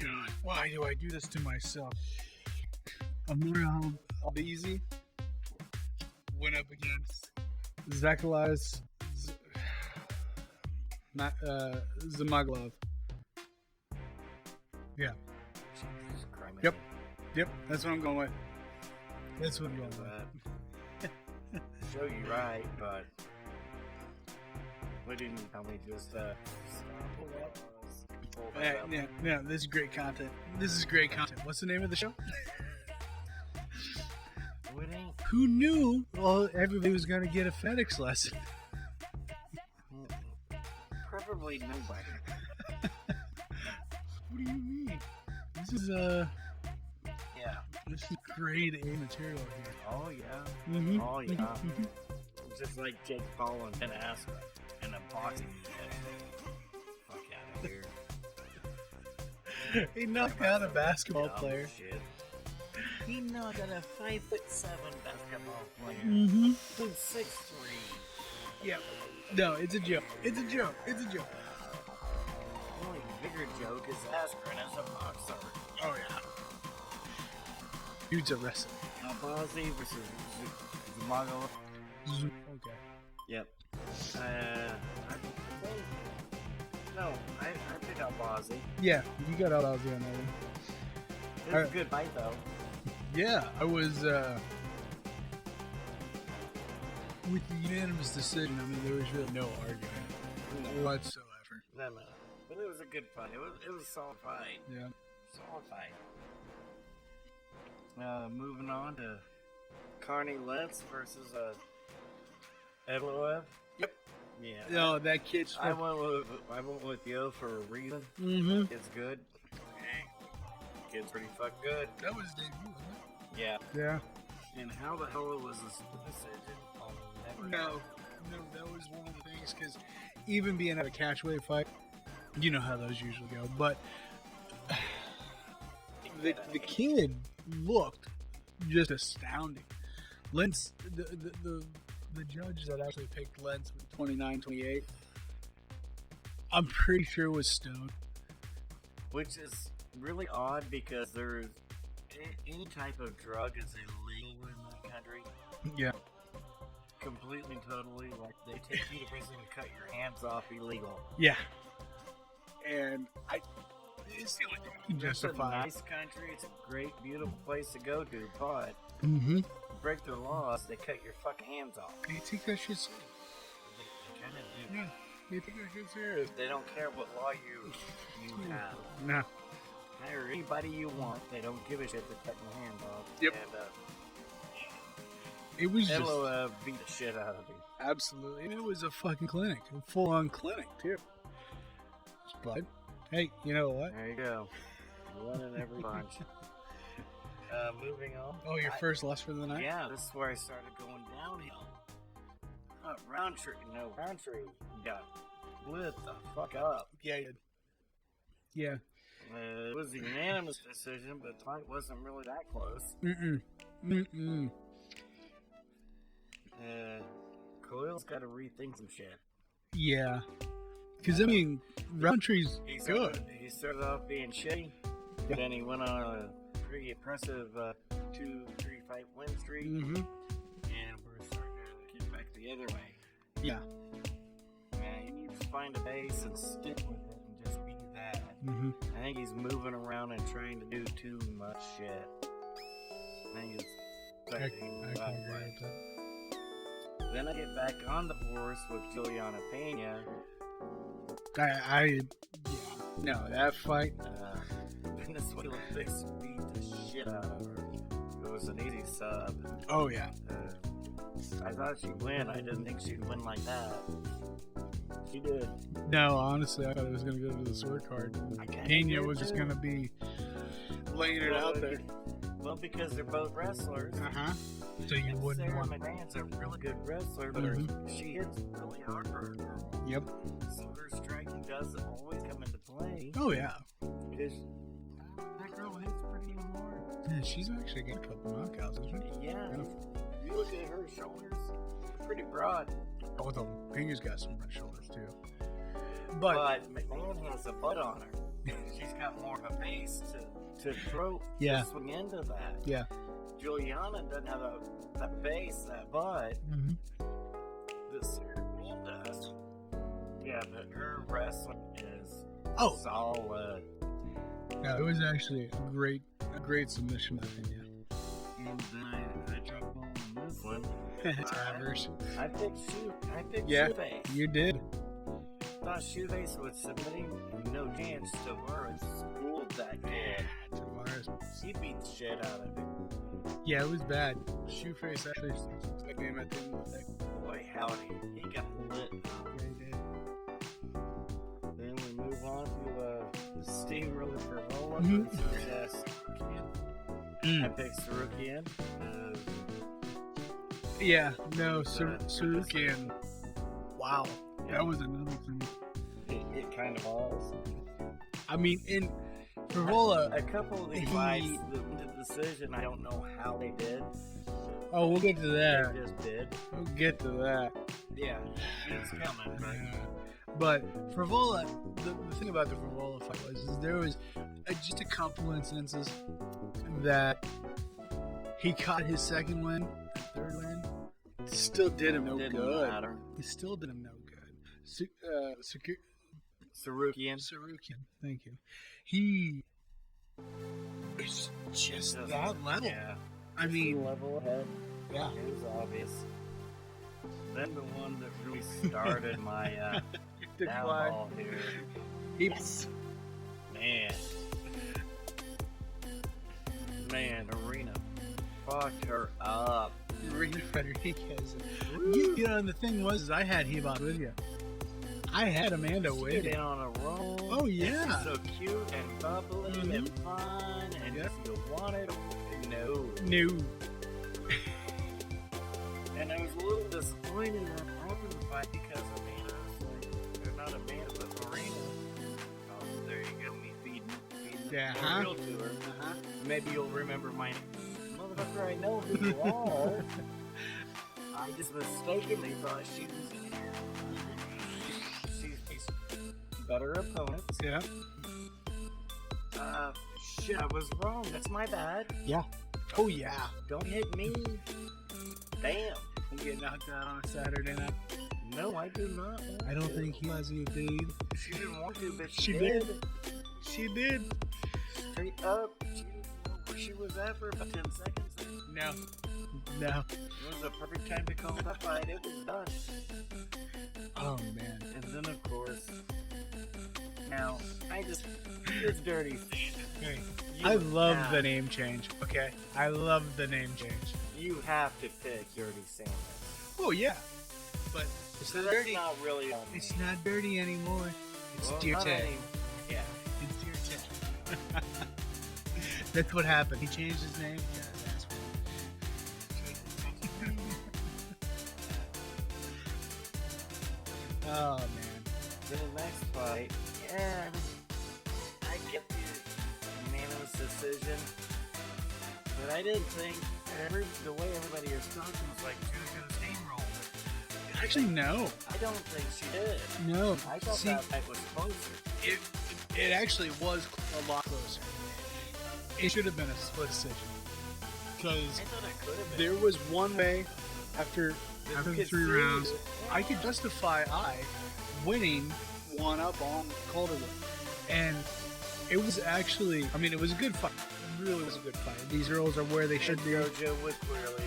God, why do I do this to myself? Amir Albizi went up against Zacharias Zamagulov. Yeah. Jesus Christ. Yep, that's what I'm going with. That's what I'm going with. Show you right, but we didn't tell me just pull that up. Yeah, this is great content. What's the name of the show? It ain't. Who knew? Well, everybody was going to get a phonetics lesson. probably nobody. What do you mean? This is Yeah. this is grade A material here. Oh yeah. Mm-hmm. Oh yeah. Just like Jake Paul and Ben Askren in a boxing match. Fuck out of here. He knocked out a basketball player. Shit. He knocked out a 5'7" basketball player. Mm-hmm. Who's 6'3". Yeah. No, it's a joke. It's a joke. It's a joke. The only bigger joke is Askren as a boxer. Oh yeah. Dude's a wrestler. Albazi versus Zamago. Okay. Yep. I picked Albazi. Yeah, you got all Aussie on that one. It was a good fight though. Yeah, I was with the unanimous decision. I mean, there was really no argument whatsoever. No. But it was a good fight. It was a solid fight. Yeah. Solid fight. Moving on to Carney Lentz versus Evloev. Yep. Yeah. No, that kid's. I went with Yo for a reason. Mm-hmm. Kid's good. Kid's pretty fucking good. That was his debut, wasn't Yeah. it? Yeah. And how the hell was this decision? I'll never know. No, that was one of the things, because even being at a catchweight fight, you know how those usually go, but the kid looked just astounding. Lentz, the judge that actually picked Lentz with 29-28, I'm pretty sure was stoned. Which is really odd because there's any type of drug is illegal in the country. Yeah. Completely, totally. Like, they take you to prison and cut your hands off illegal. Yeah. And it's the only thing I can It's a justify. nice country. It's a great, beautiful place to go to, but Mm-hmm. break their laws, they cut your fucking hands off. They take that shit serious. They kind of do. Yeah. They take that shit serious. They don't care what law you have. No. Hire anybody you want. They don't give a shit. They cut your hands off. Yep. And It was just Elo beat the shit out of him. absolutely, and it was a fucking clinic, a full-on clinic too. But hey, you know what? There you go. One in every bunch. Moving on. Oh, your first loss for the night? Yeah, this is where I started going downhill. Roundtree got lit the fuck up. Yeah, you did. Yeah. It was a unanimous decision, but the fight wasn't really that close. Mm-mm. Khalil's got to rethink some shit. Yeah. Because, I mean, Roundtree's good. He started off being shitty, Yeah. then he went on a pretty impressive 2-3 fight win streak, Mm-hmm. and we're starting to get back the other way. Yeah. Man, he needs to find a base and stick with it and just be that. Mm-hmm. I think he's moving around and trying to do too much shit. I think he's I can agree with that. Then I get back on the horse with Juliana Pena. Yeah. No, that fight. Venezuela Fix beat the shit out of her. It was an easy sub. Oh, yeah. I thought she'd win. I didn't think she'd win like that. She did. No, honestly, I thought it was going to go to the sword card. Pena was just going to be laying it out there. Well, because they're both wrestlers. Uh-huh. So you wouldn't Sarah want. McMahon's a really good wrestler, but she hits really hard for her girl. Yep. So her striking doesn't always come into play. Oh, yeah. Because that girl hits pretty hard. Yeah, she's actually got a couple knockouts, isn't she? Yeah. If you look at her shoulders, pretty broad. Oh, the Pena's got some red shoulders, too. But McMahon has a butt on her. She's got more of a base to throw, Yeah. to swing into that. yeah. Juliana doesn't have that base, that butt. Mm-hmm. This girl does. Yeah, but her wrestling is solid. Yeah, it was actually a great submission, I think. And then I dropped on this one. It's average. I picked Yeah, Shoeface. you did. Thought Shoeface was submitting, no chance. Tavares schooled that kid. Tavares. He beat the shit out of him. Yeah, it was bad. Shoeface actually took that game at the end of the day. Boy, howdy. He got lit. Yeah, he did. Mhm. suggest I picked Sarukian. Yeah, no, Good Sarukian. Wow, that was another thing. It kind of falls. I mean, in Frivola, A couple of the fights, the decision, I don't know how they did. oh, we'll get to that. They just did. We'll get to that. Yeah, it's coming. But Yeah. But Frivola, the thing about the Frivola fight is there was just a couple instances that he caught his second win, third win, still did him no didn't good. matter. It still did him no good. Sarukian. Sarukian, thank you. He is just that level. Yeah. I mean, level ahead. yeah. It was obvious. Then the one that really started my downfall here. Yes. Man, Arena fucked her up. Marina Rodriguez. You know, the thing was, is I had Hebot with you. I had Amanda She with get you. in on a roll. Oh, yeah. And she's so cute and bubbly and fun, and Yep. you wanted no. New. And I was a little disappointed in that open fight because Amanda was like, they're not Amanda, but Marina. Oh, there you go, me feeding Yeah, more real to her. Maybe you'll remember my motherfucker. I know who you are. I just mistakenly thought she was in here. She's better opponents. Yeah. Shit, I was wrong. That's my bad. Yeah. Oh, yeah. Don't hit me. Damn. You get knocked out on a Saturday night. No, I do not. I don't think he has you, dude. She didn't want to, but She she did. did. She did. Straight up. She didn't know where she was at for about 10 seconds. No. No. It was a perfect time to call that fight. It was done. Oh, man. And then, of course, now, it's dirty. Hey, You I love have- the name change, okay? I love the name change. You have to pick Dirty Sanders. Oh, yeah. But it's So not that's dirty. not really on me. It's not dirty anymore. It's Well, Dear not Ted. any- Yeah. It's Dear Ted. That's what happened. He changed his name. Yeah, that's what. Oh, man. Then the next fight, yeah, I get the unanimous decision, but I didn't think the way everybody was talking was like she was gonna steamroll. Actually, no. I don't think she did. No. I thought See, that fight was closer. it actually was a lot closer. It should have been a split decision. Because I thought it could have been. there was one way after the could 3 see rounds, it. I could justify winning one up on Calderwood. And it was actually, I mean, it was a good fight. It really was a good fight. These girls are where they should be. JoJo was clearly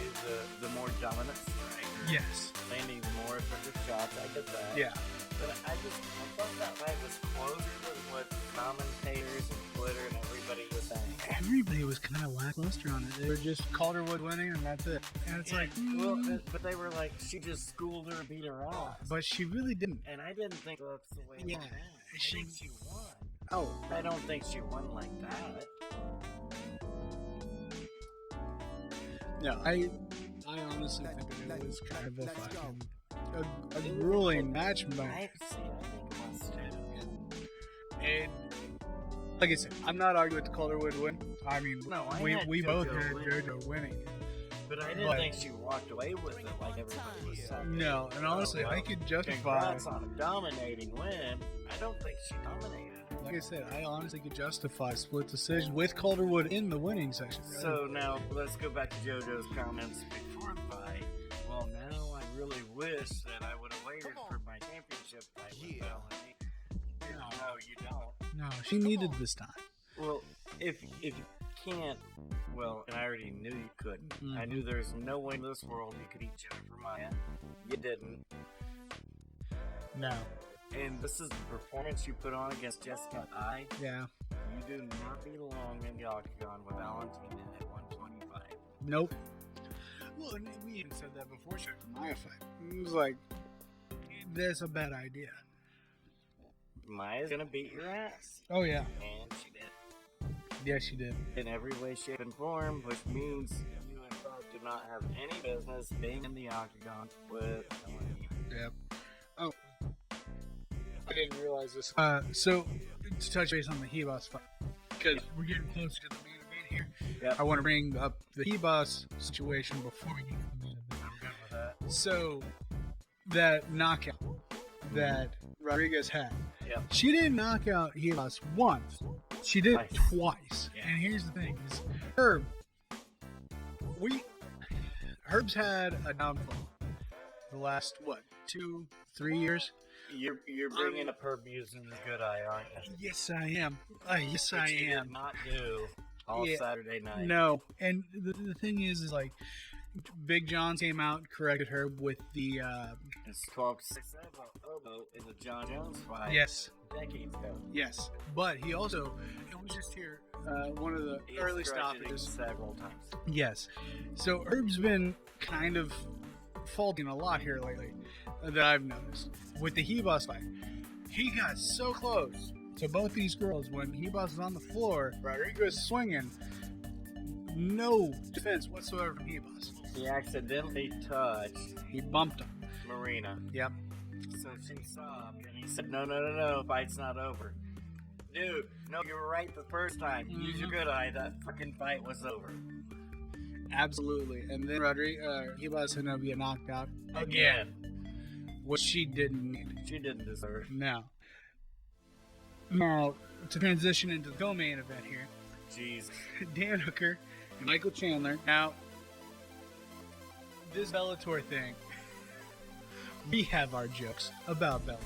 the more dominant striker. Yes. Landing more effective shots. I get that. Yeah. But I thought that fight was closer than what commentators and Twitter and everybody was saying. Everybody was kind of lackluster on it. They were just Calderwood winning and that's it. And it's like, Well, but they were like, she just schooled her and beat her ass. but she really didn't. And I didn't think that's the way it Yeah, went. I she- think she won. Oh, I don't think she won like that. no. I honestly think that it was kind of a fucking a grueling match, but I think it was too. and like I said, I'm not arguing with the Calderwood win. I mean, No, I we had both JoJo had win. JoJo winning. But I didn't But- think she walked away with it like everybody was saying. No, and honestly, I could justify. Congrats on a dominating win. I don't think she dominated. Like I said, I honestly could justify split decision with Calderwood in the winning section. So now let's go back to JoJo's comments before the fight. Well, now I really wish that I would have waited for my championship fight with Melanie. No, you don't. No, she needed this time. Well, if you can't, well, and I already knew you couldn't. Mhm. I knew there's no way in this world you could eat Jennifer Maya. You didn't. No. And this is the performance you put on against Jessica I. Yeah. You do not belong in the octagon with Valentina at 125. Nope. Well, and we even said that before she had the Maya fight. It was like, that's a bad idea. Maya's gonna beat your ass. Oh, yeah. And she did. Yes, you did. in every way, shape, and form, which means you in fact do not have any business being in the octagon with someone. Yep. Oh, I didn't realize this. So to touch base on the Hebos fight, because we're getting closer to the main event here. Yep. I want to bring up the Hebos situation before we get to the main event. I'm good with that. So that knockout that Rodriguez had, Yep. she didn't knock out Hebos once. She did it twice. Yeah. And here's the thing: is Herb's had a downfall the last 2-3 years. You're bringing up Herb using the good eye, aren't you? Yes, I am. Yes, Which I you am. did not do all Yeah. Saturday night. No, and the thing is like, Big John came out, corrected Herb with the It's 12-6 Obo in the John Jones fight. yes, Decades ago. yes. But he also, it was just here, one of the He early corrected it stoppages. several times. Yes. So Herb's been kind of faulting a lot here lately that I've noticed. With the Hebos fight, he got so close to both these girls when Hebos was on the floor. Rodriguez swinging, no defense whatsoever from Hebos. He accidentally touched He bumped him. Marina. Yep. So she stopped and he said, no, fight's not over. Dude, no, you were right the first time. Use your good eye, that fucking fight was over. Absolutely. And then Hebos ended up getting knocked out Again. which she didn't need. She didn't deserve. Now, to transition into the co-main event here, Jeez. Dan Hooker and Michael Chandler. Now, this Bellator thing, we have our jokes about Bellator.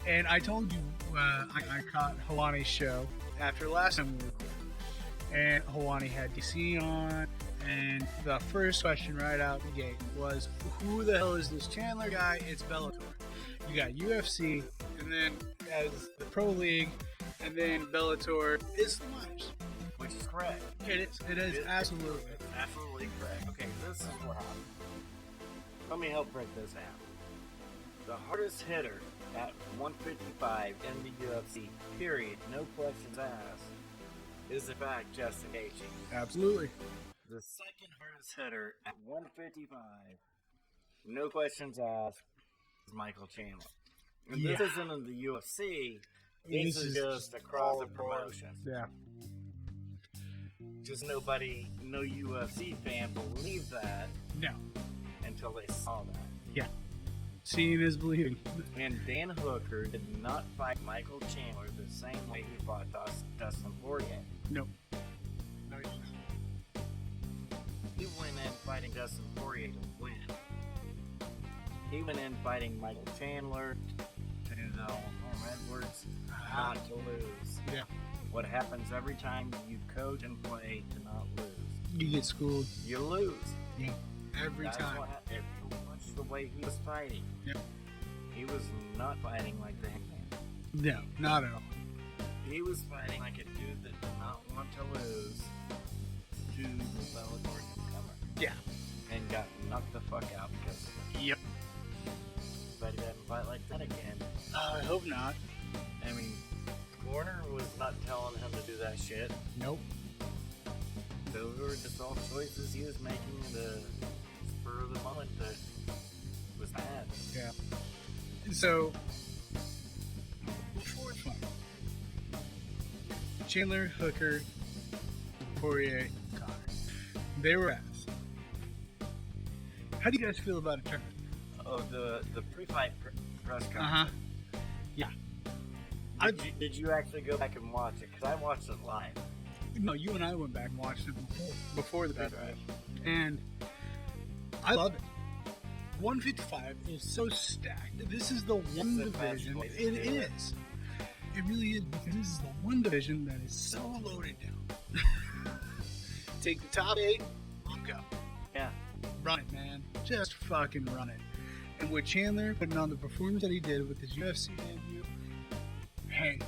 And I told you, I caught Hawani's show after last time we recorded. And Hawani had DC on, and the first question right out the gate was, who the hell is this Chandler guy? It's Bellator. You got UFC, and then as the Pro League, and then Bellator is the Myers. Which is correct. It is absolutely. It's absolutely correct. Okay, this is what happened. Let me help break this down. The hardest hitter at 155 in the UFC, period, no questions asked, is in fact Justin Gaethje. Absolutely. The second hardest hitter at 155, no questions asked, is Michael Chandler. And this Yeah. isn't in the UFC. This is just across the promotions. Yeah. Just nobody, no UFC fan believed that No. until they saw that. Yeah. Seeing is believing. And Dan Hooker did not fight Michael Chandler the same way he fought Dustin Poirier. No. He went in fighting Dustin Poirier to win. He went in fighting Michael Chandler and Norm Edwards not to lose. Yeah. What happens every time you coach and play to not lose? You get schooled. You lose. Yeah. Every That's time. what if you watch the way he was fighting, Yep. he was not fighting like the Hangman. No, not at all. He was fighting like a dude that did not want to lose to the Bellator newcomer. Yeah. And got knocked the fuck out because of it. Yep. But he doesn't fight like that again. I hope not. I mean, Warner was not telling him to do that shit. Nope. Those were just all choices he was making in the spur of the moment that was bad. Yeah. So, before it's fun, Chandler, Hooker, Poirier, Connor, they were asked, how do you guys feel about a tournament? Oh, the pre-fight press conference. Uh-huh. Yeah. Did you actually go back and watch it? Because I watched it live. No, you and I went back and watched it before the big That's fight. And I love it. 155 is so stacked. This is the one the best division. way to It do it. is. It really is, because this is the one division that is so loaded down. Take the top 8, go. Yeah. Run it, man. Just fucking run it. And with Chandler putting on the performance that he did with his UFC debut, hey,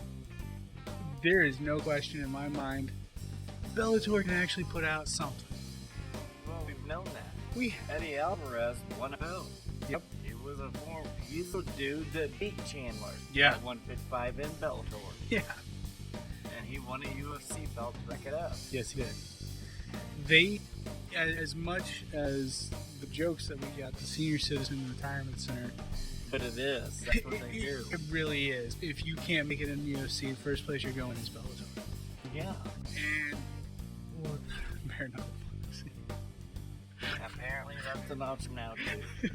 there is no question in my mind, Bellator can actually put out something. Well, we've known that. We Eddie Alvarez won a belt. Yep. He's the dude that beat Chandler Yeah. at 155 in Bellator. Yeah. And he He won a UFC belt to back it up. Yes, he did. They, as much as the jokes that we got, the Senior Citizen Retirement Center, But it is. That's what they do. it really is. If you can't make it in the UFC, the first place you're going is Bellator. Yeah. And, or bare knuckle boxing. Apparently that's an option now, too.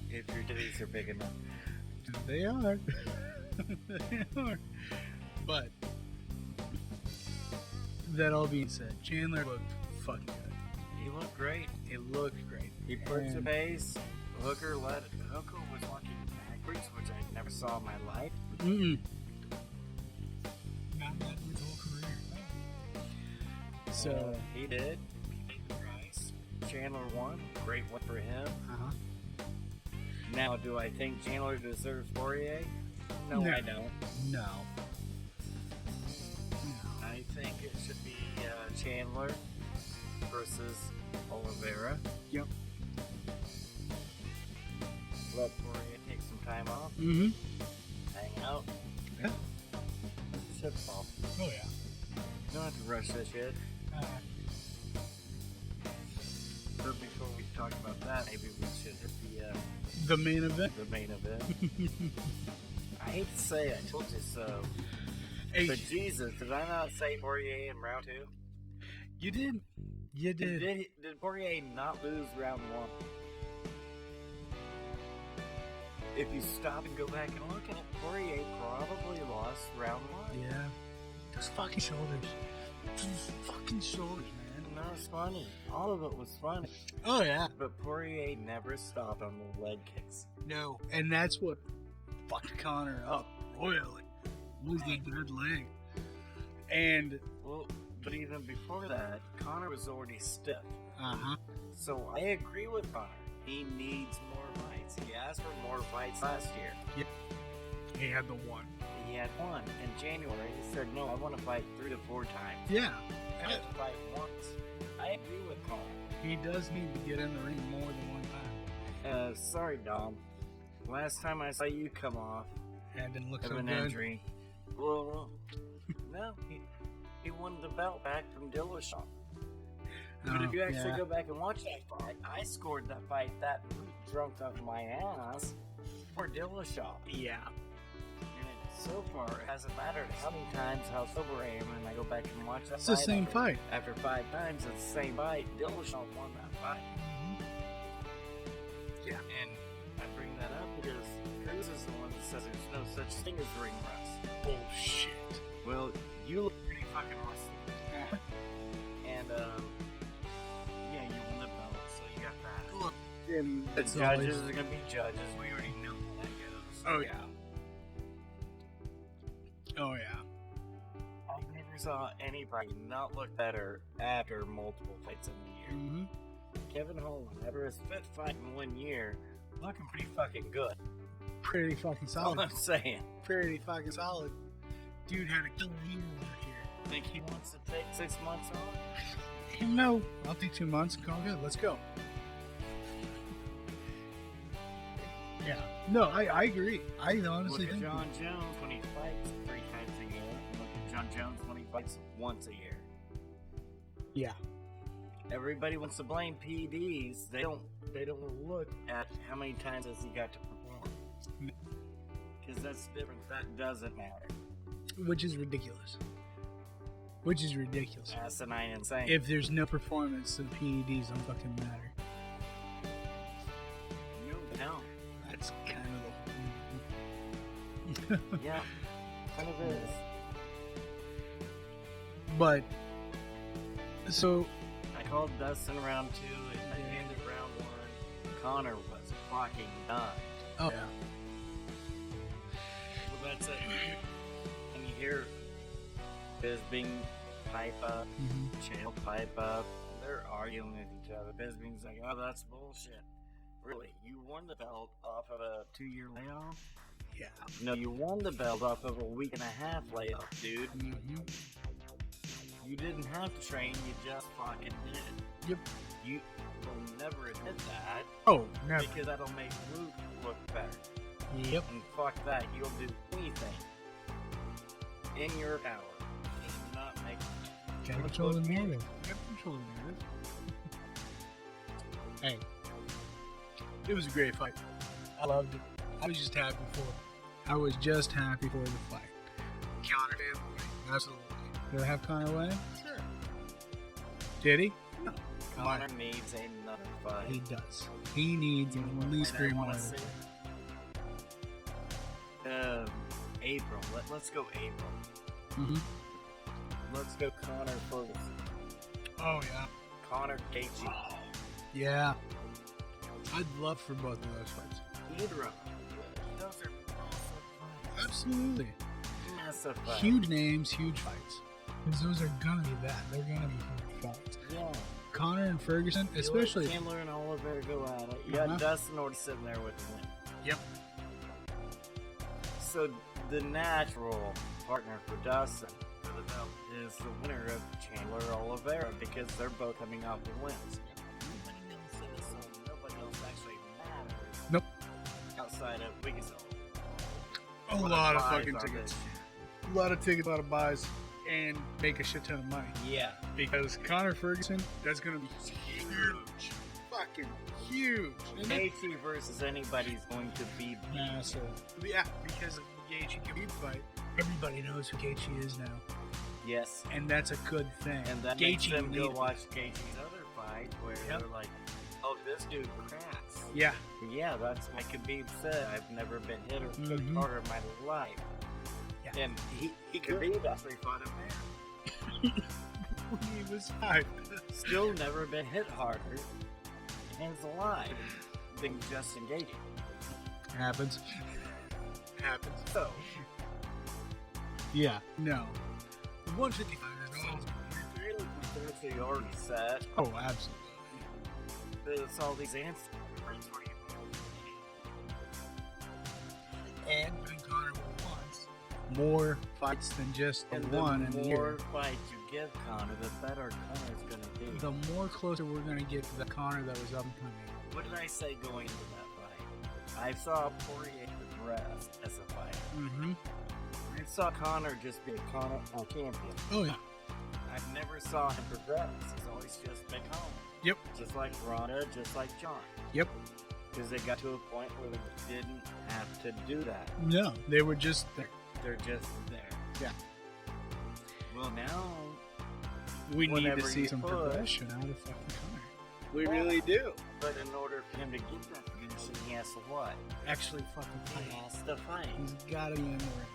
If your titties are big enough. They are. They are. But, that all being said, Chandler looked fucking good. He looked great. It looked great. He pushed the pace. Hooker was walking backwards, which I never saw in my life. Mm-mm. Not that his whole career. So, he did. He paid the price. Chandler won. Great one for him. Now, do I think Chandler deserves Poirier? No, I don't. No. I think it should be Chandler versus Oliveira. Yep. Let Poirier take some time off. Mm-hmm. Hang out. Yeah. Shit fall. Oh, yeah. You don't have to rush this shit. But before we talk about that, maybe we should hit the main event. the main event. I hate to say it, I told you so. Hey, But Jesus, did I not say Poirier in round 2? you did. You did. Did Poirier not lose round 1? If you stop and go back and look at it, Poirier probably lost round 1. Yeah. Those fucking shoulders. Those fucking shoulders, man. No, it's funny. All of it was funny. Oh, yeah. But Poirier never stopped on the leg kicks. No. And that's what fucked Connor up royally. Was the good leg. And, Well, but even before that, Connor was already stiff. uh-huh. So I agree with Connor. He needs more fights. He asked for more fights last year. He had the one. He had one. In January, he said, no, I want to fight 3 to 4 times. Yeah. I have to fight once. I agree with Connor. He does need to get in the ring more than one time. Sorry, Dom. Last time I saw you come off And didn't look of so an good. injury, well, no, he won the belt back from Dillashaw. But if you actually go back and watch that fight, I scored that fight that drunk off my ass for Dillashaw. Yeah. And so far, it hasn't mattered how many times how sober I am, and I go back and watch that It's fight. the same fight. After 5 times, it's the same fight. Dillashaw won that fight. Yeah. And I bring that up because Cruz is the one that says there's no such thing as ring rust. Bullshit. Well, you look pretty fucking rusty. And, yeah, you won the belt, so you got that. Look, The judges are gonna be judges. We already know how that goes. Oh, yeah. Oh, yeah. I never saw anybody not look better after multiple fights in a year. Mm-hmm. Kevin Holland, after his 5th fight in 1 year, looking pretty fucking good. Pretty fucking That's all solid. I'm saying. Pretty fucking solid. Dude had a killer year last year. Think he wants to take 6 months off? No, I'll take 2 months and call good. Let's go. Yeah. No, I agree. I honestly Look at think. John Jones when he fights 3 times a year. And look at John Jones when he fights once a year. Yeah. Everybody wants to blame PEDs. They don't look at how many times has he got to perform. Because that's different. That doesn't matter. Which is ridiculous. Which is ridiculous. Asinine insane. If there's no performance, then PEDs don't fucking matter. No. That's kind of the. Yeah. Kind of is. But. So. I called Dustin round 2, and at the end of round 1, Connor was fucking done. Oh, yeah. Well, that's it. And you hear Bisping pipe up, Chael pipe up. They're arguing with each other. Bisping's like, oh, that's bullshit. Really? You won the belt off of a 2-year layoff? Yeah. No, you won the belt off of a 1.5 week layoff, dude. Mm-hmm. You didn't have to train, you just fucking did. Yep. You will never admit that. Oh, never. Because that'll make Luke look better. Yep. And fuck that, you'll do anything in your power not make. Gotta control the narrative. You gotta control the narrative. Hey, it was a great fight. I loved it. I was just happy for it. I was just happy for the fight. Connor did win. Absolutely. Did I have Connor winning? Sure. Did he? No. Connor needs another fight. He does. He needs at least 3 more. April. Let's go April. Mm-hmm. Let's go Connor Ferguson. Oh, yeah. Connor Gaethje. Oh, yeah. I'd love for both of those fights. Either of them. Those are massive fights. Absolutely. Massive fights. Huge names, huge fights. Because those are gonna be that. They're gonna be huge fights. Yeah. Connor and Ferguson, You especially. let Chandler and Oliver go at it. You got Dustin already sitting there with the win. Yep. So the natural partner for Dustin for the belt is the winner of Chandler Oliveira because they're both coming off the wins. Nobody knows this, so nobody else actually matters. Nope. Outside of we can sell A lot of fucking tickets. A lot of tickets, a lot of buys, and make a shit ton of money. Yeah. Because Connor Ferguson, that's gonna be huge. Fucking huge. Gaethje versus anybody's going to be massive. Yeah, because of the Gaethje Khabib fight, everybody knows who Gaethje is now. Yes. And that's a good thing. And that makes them go watch Gaethje's other fight where they're like, oh, this dude cracks. Yeah. Yeah, that's why Khabib said, I've never been hit or cooked harder in my life. Yeah. And Khabib actually fought him there. When he was 5. Still never been hit harder, hands alive, than Justin Gaethje. Happens. Happens. So. Yeah. No. 155 is all. It's actually already set. Oh, absolutely. There's all these answers. And when Connor wants more fights than just the one in the year. The more fights you give Connor, the better Connor's going to be. The more closer we're going to get to the Connor that was upcoming. What did I say going into that fight? I saw Poirier progress as a fighter. Mm-hmm. I saw Connor just be a champion. Oh, yeah. I never saw him progress. He's always just been home. Yep. Just like Ronda, just like John. Yep. Because they got to a point where they didn't have to do that. No, they were just there. They're just there. Yeah. Well, now we need to see some progression out of fucking Connor. We really do. But in order for him to get that progression, he has to what? Actually fucking fight. He has to fight. He's got to be in the ring.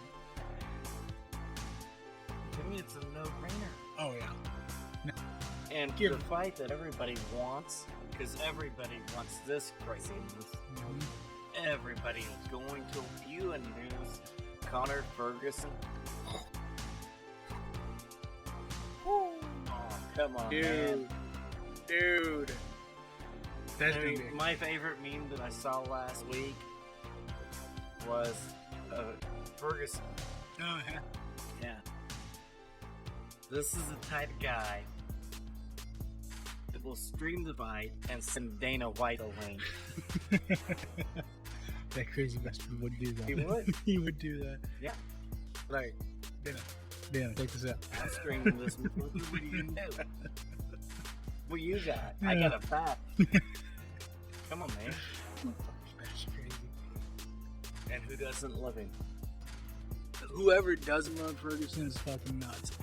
To me, it's a no-brainer. Oh, yeah. No. And the fight that everybody wants, because everybody wants this craziness. Mm-hmm. Everybody is going to view and news Connor Ferguson. Oh, come on, man. Dude. That's my favorite meme that I saw last week was Ferguson. Oh, yeah. Yeah. This is the type of guy that will stream the fight and send Dana White a link. That crazy bastard would do that. He would. He would do that. Yeah. Like, Dana, take this out. I'm streaming this. What are you gonna do? What you got? Yeah. I got a bat. Come on, man. That's crazy. And who doesn't love him? Whoever doesn't love Ferguson is fucking nuts.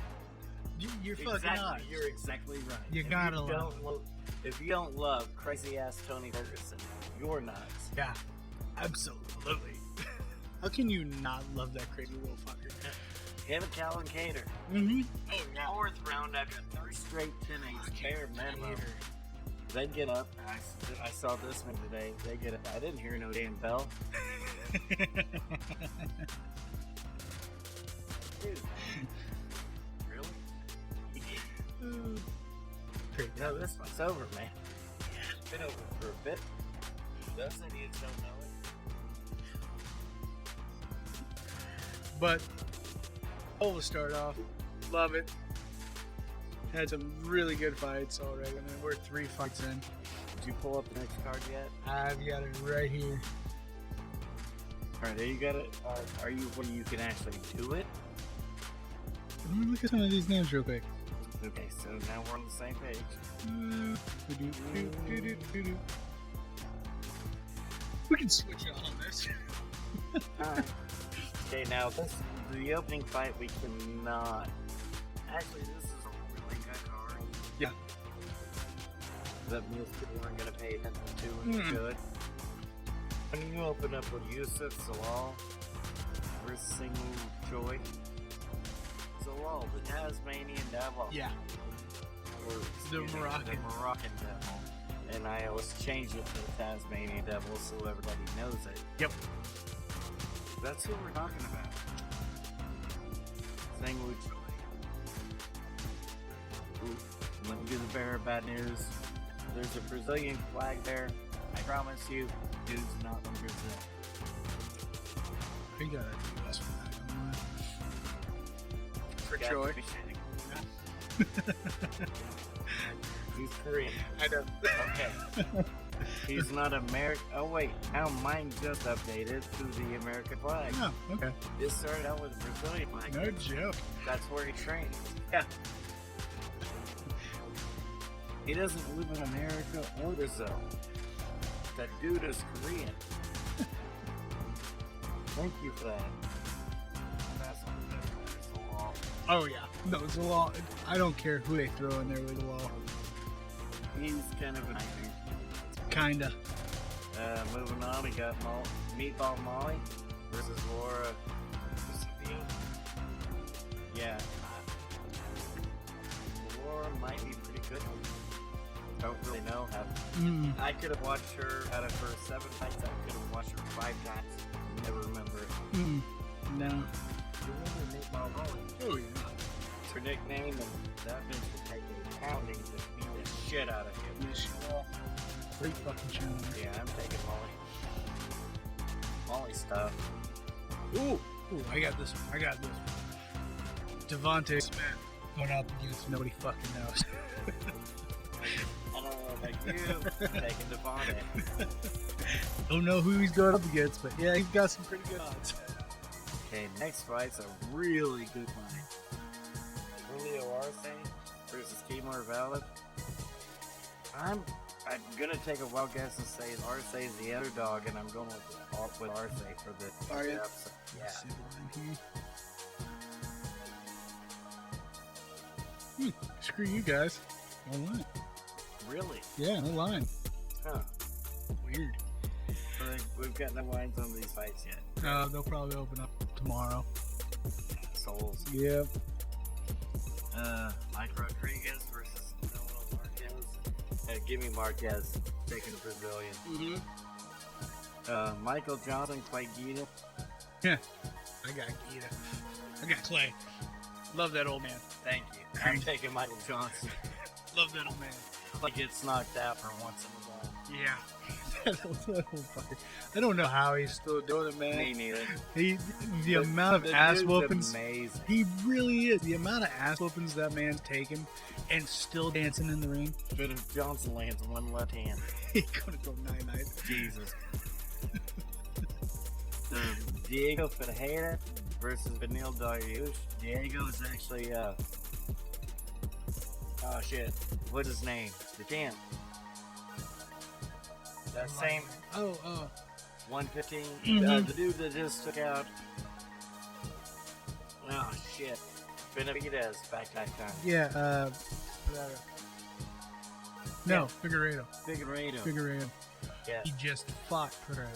You're fucking nuts. You're exactly right. You gotta love him. If you don't love crazy ass Tony Ferguson, you're nuts. Yeah, absolutely. How can you not love that crazy little fucker? Him and Calvin Cater. Mm-hmm. Oh, yeah. 4th round after 3 straight 10-8 bare minimum. They get up. I saw this one today. They get up. I didn't hear no damn bell. Dude. Really? No, this one's over, man. It's been over for a bit. Those idiots don't know it. But all to start off, love it. Had some really good fights already. I mean, we're 3 fights in. Did you pull up the next card yet? I've got it right here. Alright, there you got it. Are you where you can actually do it? Let me look at some of these names real quick. Okay, so now we're on the same page. We can switch it on this. Alright. Okay, now the opening fight we cannot. Actually, this is a really good card. Yeah. That most people aren't going to pay attention to and should. When you open up with Yusuf Salal versus Single Choi. Salal, the Tasmanian Devil. Yeah. Or, The Moroccan. The Moroccan Devil. And I always change it to the Tasmanian Devil so everybody knows it. Yep. That's who we're talking about. Single Choi. Ooh, let me do the bearer of bad news. There's a Brazilian flag there. I promise you, dude's not from Brazil. We got a US flag on for Got Troy. to be shitting. He's Korean. I know. Okay. He's not American. Oh wait, now mine just updated to the American flag. Oh, okay. This started out with the Brazilian flag. No joke. That's where he trains. Yeah. He doesn't live in America or Brazil. That dude is Korean. Thank you for that. That's the law. Oh yeah. No, it's a law. I don't care who they throw in there with the law. He's kind of a nightmare. Kinda. Moving on, we got Meatball Molly versus Laura. Yeah. Laura might be pretty good. Don't really know how. I could have watched her out of her 7 fights. I could have watched her 5 times. Never remember it. No. You remember Meatball Molly? Oh yeah. It's her nickname, and that bitch will take a pounding to beat the shit out of him. Yes, she will. Great fucking challenge. Yeah, I'm taking Molly. Molly stuff. Ooh, I got this one. Devontae Smith going up against nobody fucking knows. I don't know about you. I'm taking Devontae. Don't know who he's going up against, but yeah, he's got some pretty good odds. Okay, next fight's a really good fight. Julio Arce versus Timur Valid. I'm gonna take a wild guess and say Arce is the underdog, and I'm going with Arce for the Are you? episode. Yeah. Let's see what I'm here. Screw you guys. No line. Really? Yeah, no line. Huh. Weird. But we've got no lines on these fights yet. They'll probably open up tomorrow. Souls. Yep. Mike Rodriguez versus Noel Marquez. Give me Marquez, taking the Brazilian. Michael Johnson, Clay Guida. Yeah. I got Gita. I got Clay. Love that old man. Thank you. I'm taking Michael Johnson. Love that old man. Clay gets knocked out for once in a while. Yeah. that old fucker. I don't know how he's still doing it, man. Me neither. The amount of ass dude's whoopings. amazing. He really is. The amount of ass whoopings that man's taken and still dancing in the ring. But if Johnson lands one left hand, He's gonna go 9-9. Jesus. Diego Ferreira versus Benil Dariush. Diego is actually, oh shit. What's his name? The champ. That same Oh, 115. The dude that just took out. Oh shit. Benavidez back that time. yeah, no, Figueiredo. Figueiredo. Yeah. He just fought Pereira.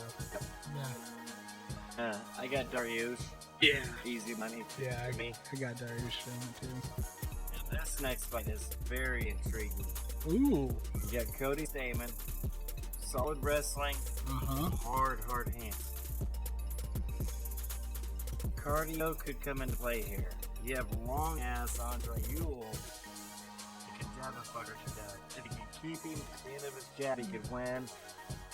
Yeah. I got Dariush. Yeah. Easy money. Yeah, for me. I got Darius in it too. And this next fight is very intriguing. Ooh. You got Cody Stamen. Solid wrestling. Hard hands. Cardio could come into play here. You have long ass Andre Ewell. You can jab a fucker to death. If you can keep him at the end of his jab, he could win.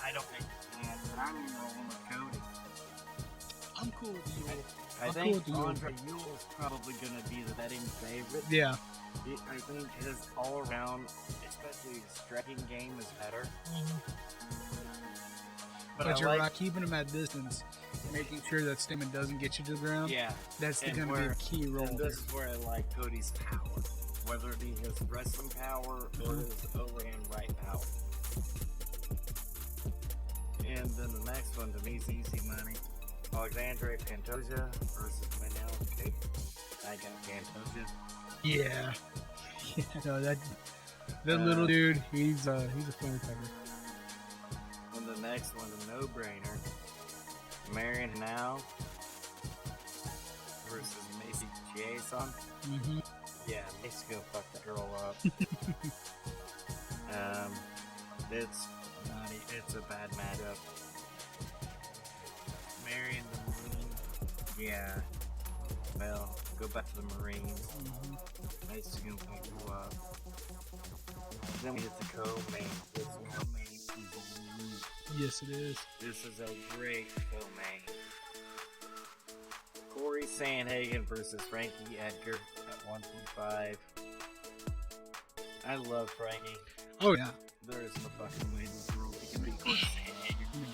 I don't think he can, but I'm rolling with Cody. I'm cool with you. I I'm think cool with you. Andre Ewell's probably going to be the betting favorite. Yeah. I think his all around, especially his striking game, is better. But I you're like- right, keeping him at distance making sure that statement doesn't get you to the ground. Yeah. That's And going to be a where- key role. And this is where I like Cody's power. Whether it be his wrestling power or his overhand right power. And then the next one to me is easy money. Alexandre Pantoja versus Manel Cape. I got Pantoja. Yeah. Yeah. No, that little dude, he's a firecracker. And the next one, a no-brainer. Marion Now versus Macy Jason. Mm-hmm. Yeah, Macy's gonna fuck that girl up. It's not. It's a bad matchup. Marion the Marine. Yeah. Well, go back to the Marines. Mm-hmm. Macy's gonna fuck you up. Then we hit the co-main. This co-main is elite. Yes, it is. This is a great co-main. Corey Sandhagen versus Frankie Edgar at 125. I love Frankie. Oh, yeah. There is no fucking way in this world he can beat Corey Sandhagen.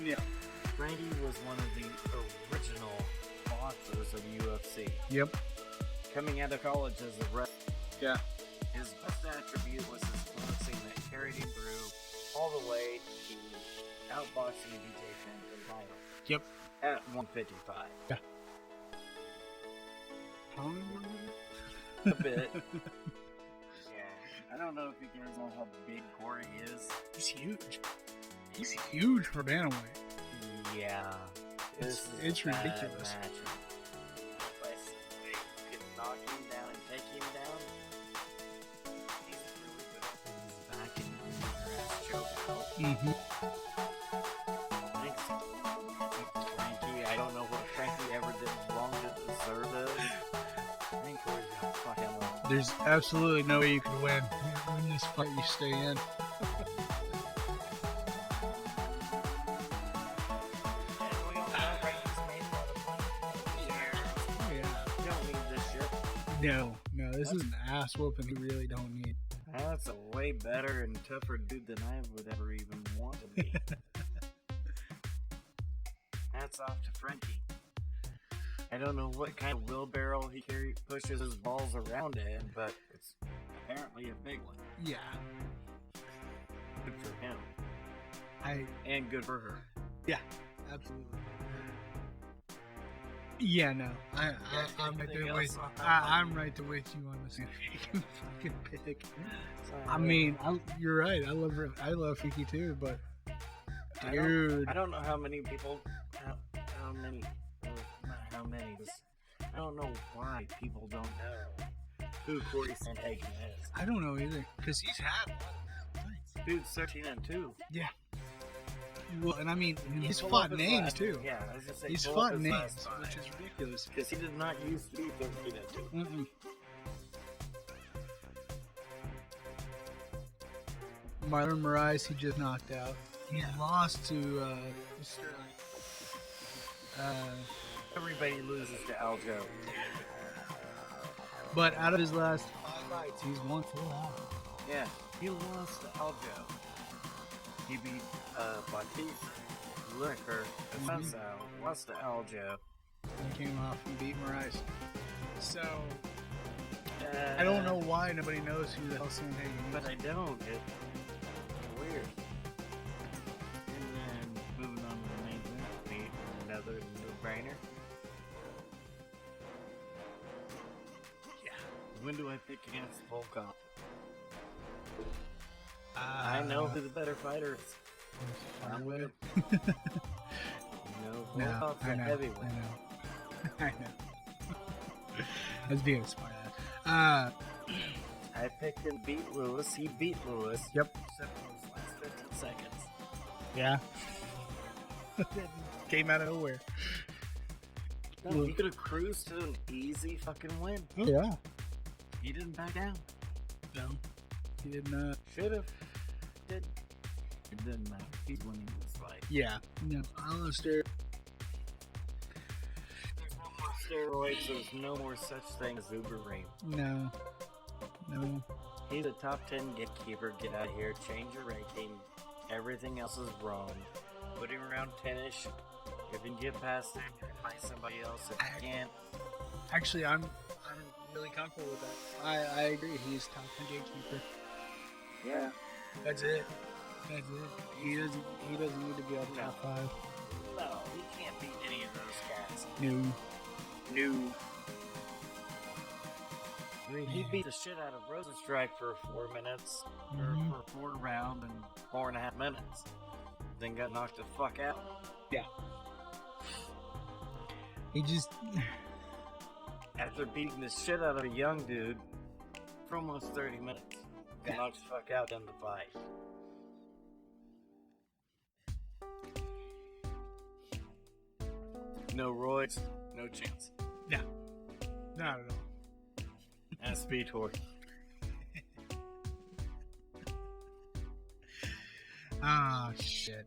Yeah. Frankie was one of the original boxers of UFC. Yep. Coming out of college as a rep, Yeah. his best attribute was his boxing that carried him through all the way to outboxing DJ Fenton Yep. at 155. Yeah. A bit. Yeah. I don't know if you guys know how big Corey is. He's huge. He's huge for bantamweight. Yeah. It's ridiculous. But you can knock him down and take him down. He's really good at his back and your ass choke out. Mm-hmm. Thanks, Frankie. I don't know what Frankie ever did wrong to deserve this. I think Corey's gonna fuck him up. There's absolutely no way you could win this fight. You stay in. And we all know Frankie's made a lot of money. Oh, yeah. You don't need this shit. No, this is an ass whooping you really don't need. That's a way better and tougher dude than I would ever even want to be. Hats off to Frankie. I don't know what kind of wheelbarrow he pushes his balls around in, but it's apparently a big one. Yeah. Good for him. And good for her. Yeah, absolutely. Yeah, no, I'm right there with you. I'm right there with you on this fucking pick. I mean, you're right. I love Freaky too, but dude, I don't know how many people, how many, not how many. I don't know why people don't know who Corey Sandhagen is. I don't know either, because he's had Dude's 13-2. Yeah. Well, and I mean, he's fought names too. Yeah, I was just saying, He's fought names, which is ridiculous. Because he did not used to be 13-2. Mm-mm. Marlon Moraes, he just knocked out. He lost to Sterling. Everybody loses to Aljo. But out of his last 5 fights, he's won 4 out. Yeah, he lost to Aljo. He beat Batiste, Lineker, and lost to Aljo. He came off and beat Moraes. So, I don't know why nobody knows who the hell Sandhagen is. But I don't. It's weird. And then, moving on to the main event, another no-brainer. Yeah. When do I pick against Volkov? I know who the better fighter is. I'm with him. No, Volkov's a heavyweight. I know. That's being smart ass. I picked him to beat Lewis. He beat Lewis. Yep. Except for those last 15 seconds. Yeah. Came out of nowhere. No, he could have cruised to an easy fucking win. Yeah. He didn't back down. No. He did not. Should have. Did. It didn't matter. He's winning this fight. Yeah. No. Alistair. There's no more steroids. There's no more such thing as Uber Ring. No. No. He's a top 10 gatekeeper. Get out of here. Change your ranking. Everything else is wrong. Put him around 10-ish. If you can get past it, find somebody else. If you can't, Actually, I'm really comfortable with that. I agree. He's top 10 gatekeeper. yeah. That's it. That's it. He doesn't need to be on top 5. No, he can't beat any of those cats. No. I mean, he beat the shit out of Rosenstrike for 4 minutes, or for 4 rounds and 4.5 minutes. Then got knocked the fuck out. Yeah. He just. After beating the shit out of a young dude for almost 30 minutes. Got knocked the fuck out in the fight. No roids, no chance. No. Not at all. And speed horse. Ah, shit.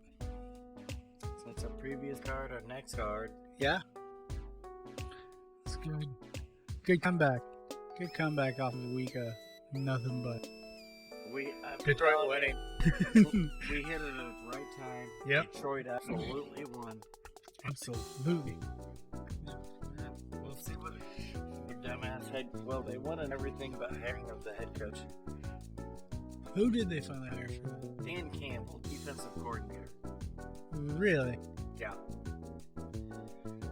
Since our previous card, our next card. Yeah. It's good. Good comeback. Good comeback off of a week of nothing but. Detroit winning. We hit it at the right time. Yep. Detroit absolutely won. Absolutely. We'll see what the dumbass head. Well, they won in everything but hiring of the head coach. Who did they finally hire for that? Dan Campbell, defensive coordinator. Really? Yeah.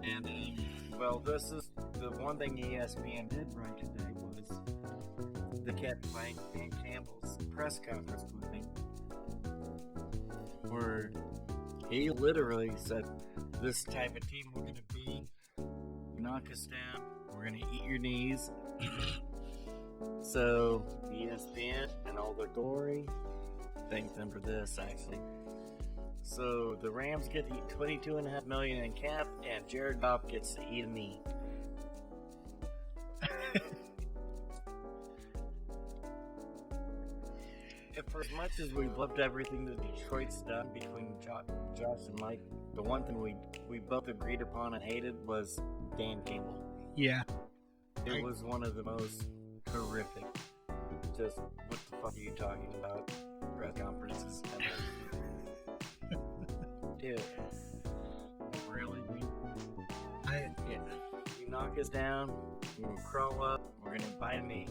And, well, this is the one thing ESPN did right today was they kept playing Dan Campbell's press conference with me, where he literally said, this type of team we're going to be, knock us down, we're going to eat your knees. So, ESPN and all their glory, thank them for this, actually. So, the Rams get to eat $22.5 million in cap, and Jared Goff gets to eat a knee. And for as much as we loved everything that Detroit's done between Josh and Mike, the one thing we both agreed upon and hated was Dan Campbell. Yeah. It was one of the most horrific. Just, what the fuck are you talking about? Press conferences ever. Dude. Really? Yeah. You knock us down, we're gonna crawl up, we're gonna bite a knee.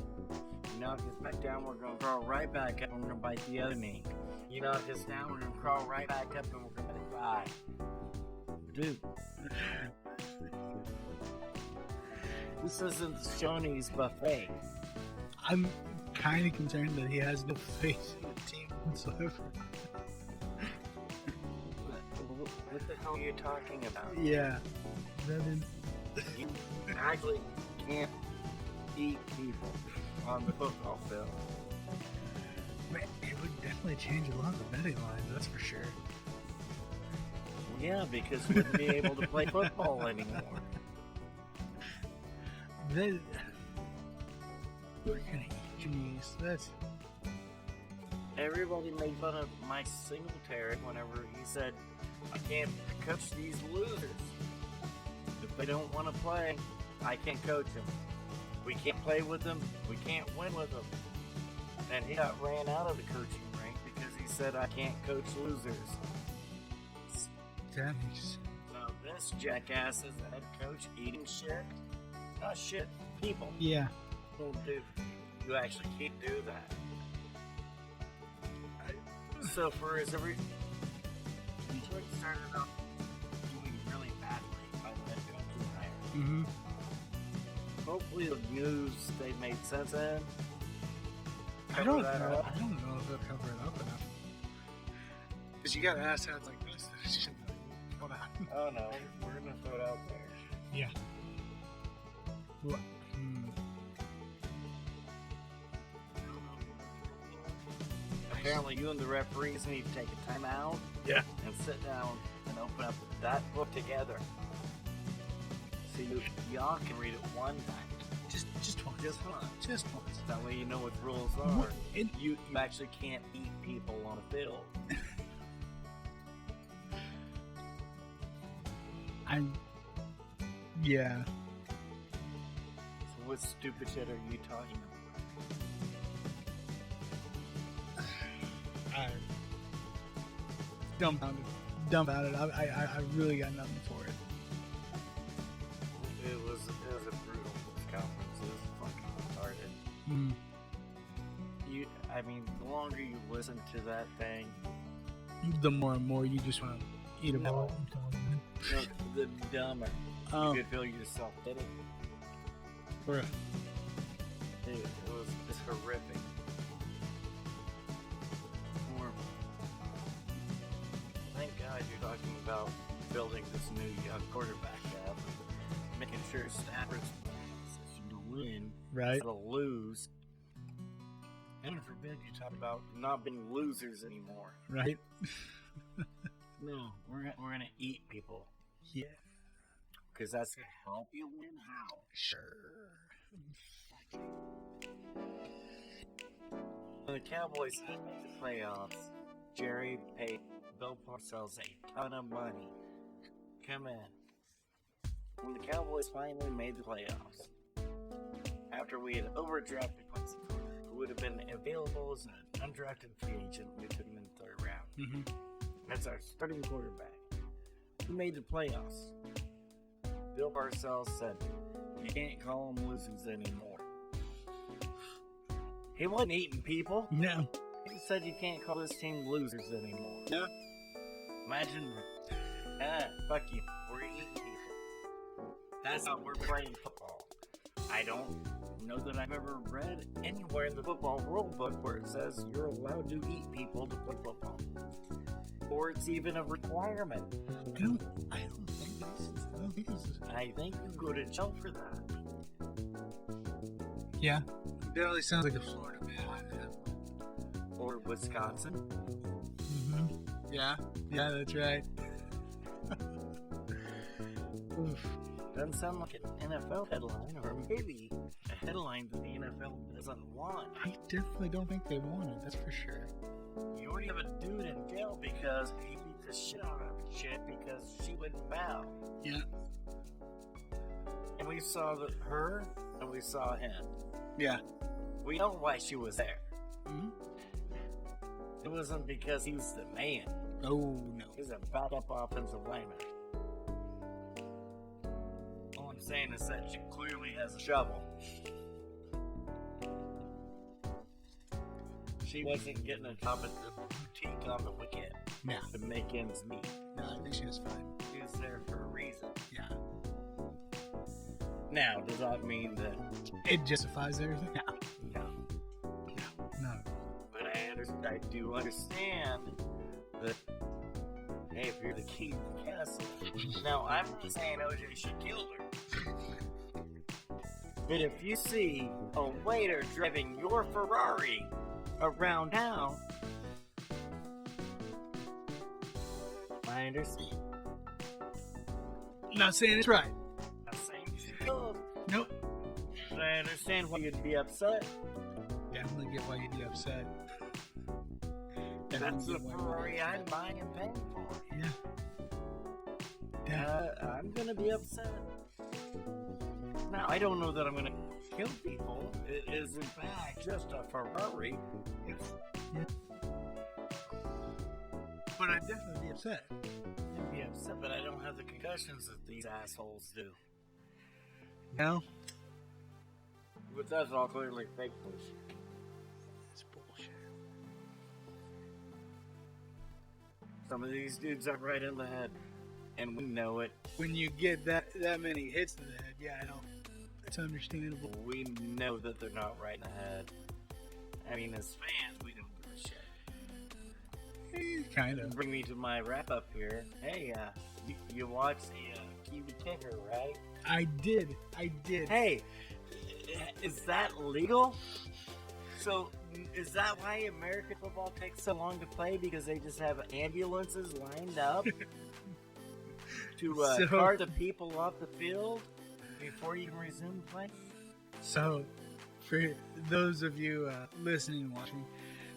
You knock us back down, we're gonna crawl right back up, and we're gonna bite the other knee. You knock us down, we're gonna crawl right back up, and we're gonna bite. Dude. This isn't Shoney's buffet. I'm kind of concerned that he has no faith in the team whatsoever. What the hell are you talking about? Yeah. You actually can't eat people on the football field. Man, it would definitely change a lot of the betting lines, that's for sure. Yeah, because we wouldn't be able to play football anymore. Then we're gonna eat your knees. That's Everybody made fun of Mike Singletary whenever he said, I can't coach these losers. If they don't want to play, I can't coach them. We can't play with them. We can't win with them. And he got ran out of the coaching rank because he said, I can't coach losers. that makes Now this jackass is the head coach eating shit. Not shit, people. yeah. People do. You actually can't do that. So for his Detroit started off doing really badly by the head coach hire. Mm-hmm. Hopefully the news they made sense in. I don't that know. up. I don't know if they'll cover it up enough. Because you got ass heads like this. That just hold on. Oh no, we're gonna throw it out there. Yeah. What? Apparently you and the referees need to take a timeout. Yeah. And sit down and open up that book together. So y'all can read it one time. Just once. Just once. Just once. That way you know what the rules are. What? You actually can't eat people on a field. Yeah. So what stupid shit are you talking about? I'm dumbfounded. dumbfounded. I really got nothing for it. It was a brutal conference. It was fucking retarded. Mm. I mean, the longer you listen to that thing, The more and more you just want to eat a ball. no, the dumber Oh, you could feel yourself getting. bruh. Dude, it was just horrific. Horrible. Thank God you're talking about building this new young quarterback up, making sure Stafford's to win, Right. to lose. Heaven forbid you talk about not being losers anymore. Right. No, we're gonna eat people Yeah. because that's gonna help you win. How? Sure. When the Cowboys made the playoffs, Jerry paid Bill Parcells a ton of money. Come in. When the Cowboys finally made the playoffs, after we had overdrafted Quincy Carter, who would have been available as an undrafted free agent, we took him in the third round. Mm-hmm. That's our starting quarterback. We made the playoffs. Bill Parcells said, you can't call them losers anymore. He wasn't eating people. No. He said you can't call this team losers anymore. No. Imagine, fuck you, we're eating people. That's how we're playing football. I don't know that I've ever read anywhere in the football rule book where it says you're allowed to eat people to play football. Or it's even a requirement. I don't think this is. I think you go to jail for that. Yeah. Definitely sounds like a Florida man. Or Wisconsin. Mm-hmm. Yeah. Yeah, that's right. Oof. Doesn't sound like an NFL headline, or maybe a headline that the NFL doesn't want. I definitely don't think they want it, that's for sure. You already have a dude in jail because he beat the shit out of shit because she wouldn't bow. Yeah. And we saw her, and we saw him. Yeah. We know why she was there. Mm-hmm. It wasn't because he was the man. Oh, no. He's a backup offensive lineman. All I'm saying is that she clearly has a shovel. She wasn't getting a job at the boutique on the weekend No. to make ends meet. No, I think she was fine. She was there for a reason. Yeah. Now, does that mean that... It justifies everything? No. No. No. But I do understand that, hey, if you're the king of the castle... Now, I'm not saying OJ should kill her. But if you see a waiter driving your Ferrari around town, I understand. Not saying it's right. I'm saying you should kill him. Nope. But I understand why you'd be upset. Definitely get why you'd be upset. That's the get why you'd be Ferrari I'm upset. buying and paying for. Yeah. Yeah. I'm gonna be upset. Now, I don't know that I'm gonna kill people. It is, in fact, just a Ferrari. Yeah. But I'd definitely be upset. I'd be upset, but I don't have the concussions that these assholes do. No? But that's all clearly fake news. It's bullshit. Some of these dudes are right in the head, and we know it. When you get that many hits to the head, yeah, I know. It's understandable. We know that they're not right in the head. I mean, as fans, we don't give a shit. Kind of. Bring me to my wrap up here. Hey, you watched the Kiwi kicker, right? I did. Hey, is that legal? So, is that why American football takes so long to play? Because they just have ambulances lined up to cart the people off the field before you can resume play? So, for those of you listening and watching,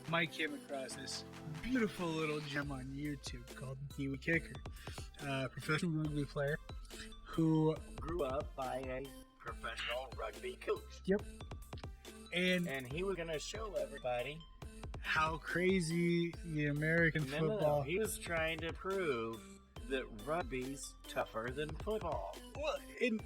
Mike came across this beautiful little gem on YouTube called Kiwi Kicker, a professional rugby player who Grew up by a professional rugby coach. Yep. And And he was going to show everybody how crazy the American football. No. He was trying to prove that rugby's tougher than football. Well, in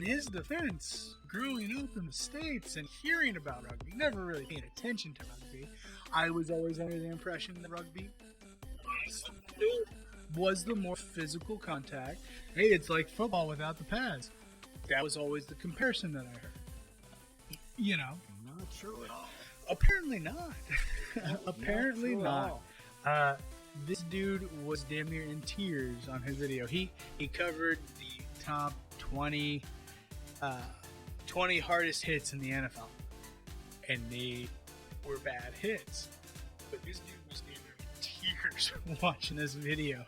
his defense, growing up in the States and hearing about rugby, never really paying attention to rugby, I was always under the impression that rugby was the more physical contact. Hey, it's like football without the pads. That was always the comparison that I heard. Not true at all. Apparently not. Apparently true at not. This dude was damn near in tears on his video. He covered the top 20 hardest hits in the NFL, and they were bad hits. But this dude was damn near in tears watching this video.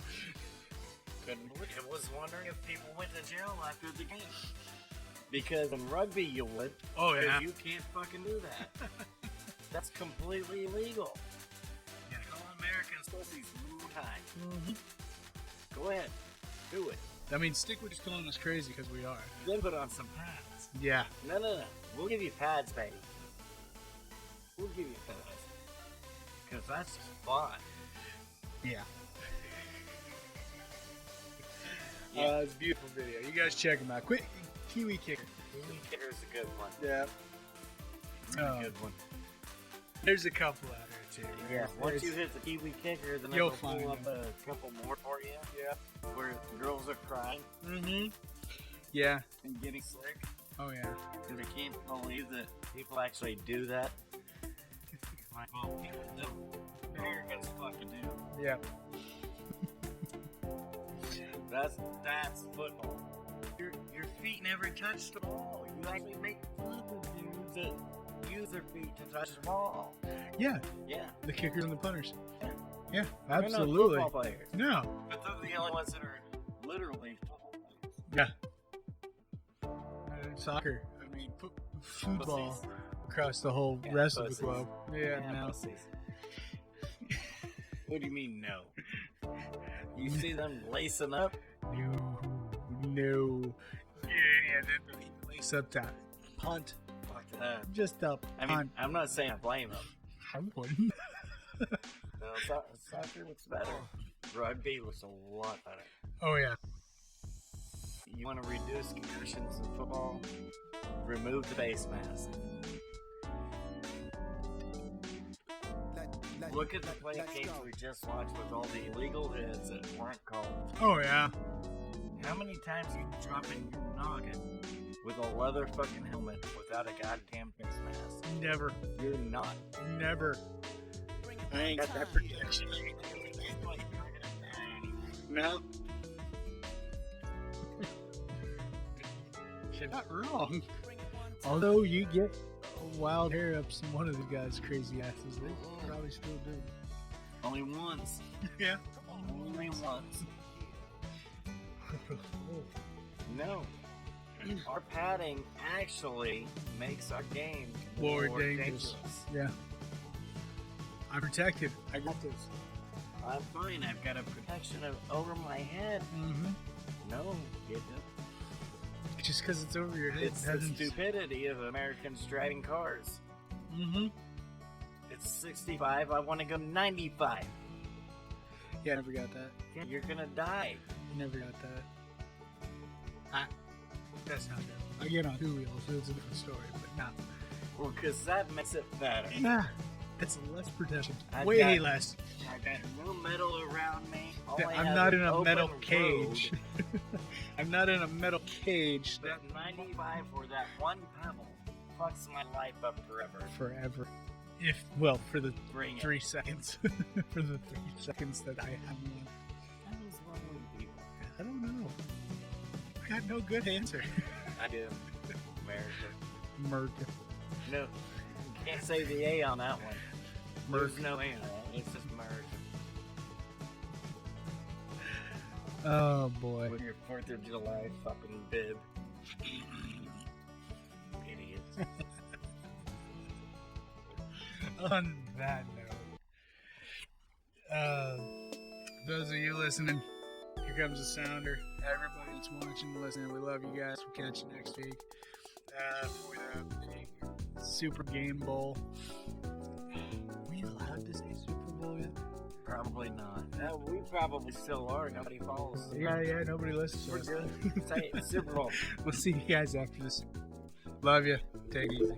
Couldn't believe it. I was wondering if people went to jail after the game. Because in rugby you would. Oh, yeah. Because you can't fucking do that. That's completely illegal. Yeah. All Americans pussies move high. Mm-hmm. Go ahead. Do it. I mean, stick with just calling us crazy because we are. Then put on some pads. Yeah. No. We'll give you pads, baby. We'll give you pads. Because that's fun. Yeah. Yeah. It's a beautiful video. You guys check him out. Quick, Kiwi Kicker. Kiwi Kicker's a good one. Yeah. Really good one. There's a couple out there too. Yeah. Once you hit the Kiwi Kicker, then You'll I'll pull find up them. a couple more for you. Yeah. Where girls are crying Mm-hmm. Yeah. and getting sick. Oh yeah. Because I can't believe that people actually do that. Like, well, people do. Americans fucking do. Yeah. That's football. Your feet never touch the ball. You actually make fun of dudes that use their feet to touch the ball. Yeah. Yeah. The kickers and the punters. Yeah. They're not Absolutely. football players. No. But they're the only ones that are literally football players. Yeah. Soccer. I mean, football Pussies. across the whole Yeah, rest pussies. of the globe. Yeah. No. Pussies. What do you mean, no? You see them lacing up? No. Yeah. They lace up that punt. Fuck that. Just up. I mean, I'm not saying I blame them. I wouldn't. No, soccer was better. Rugby was a lot better. Oh yeah. You want to reduce concussions in football? Remove the face mask. Look at the play games we just watched with all the illegal hits that weren't called. Oh yeah. How many times you dropping your noggin with a leather fucking helmet without a goddamn face mask? Never. You're not. Never. I ain't got that protection. No. You're not wrong. Although you get wild hair ups in one of the guys' crazy asses, they probably still do. Only once. Yeah. Only once. No. Our padding actually makes our game More more dangerous. Yeah. I'm protected. I got this. I'm fine. I've got a protection over my head. Mm-hmm. No, you don't. Just because it's over your head. It's the stupidity of Americans driving cars. Mm-hmm. It's 65. I want to go 95. Yeah, I never got that. You're gonna die. Never got that. That's not true. I get on 2 wheels, so it's a different story, but nah. Well, because that makes it better. Nah. It's less protection. I've Way got- less. I got no metal around me. All I I'm have not is in a open metal road. cage. I'm not in a metal cage That 95 or that one pebble fucks my life up forever. forever. For the Bring it. 3 seconds. For the 3 seconds that I have left. Those lovely people. I don't know. I got no good answer. I do. America. America. No, you can't say the A on that one. There's Merc. no A on that. It's just America. Oh boy. With your 4th of July fucking bib. Idiots. On that note, those of you listening, here comes the sounder. Everybody that's watching and listening, we love you guys. We'll catch you next week for the big Super Game Bowl. Probably not. We probably still are. Nobody follows. Yeah, nobody listens to We're us. good. Say Super Bowl. We'll see you guys after this. Love you. Take it easy.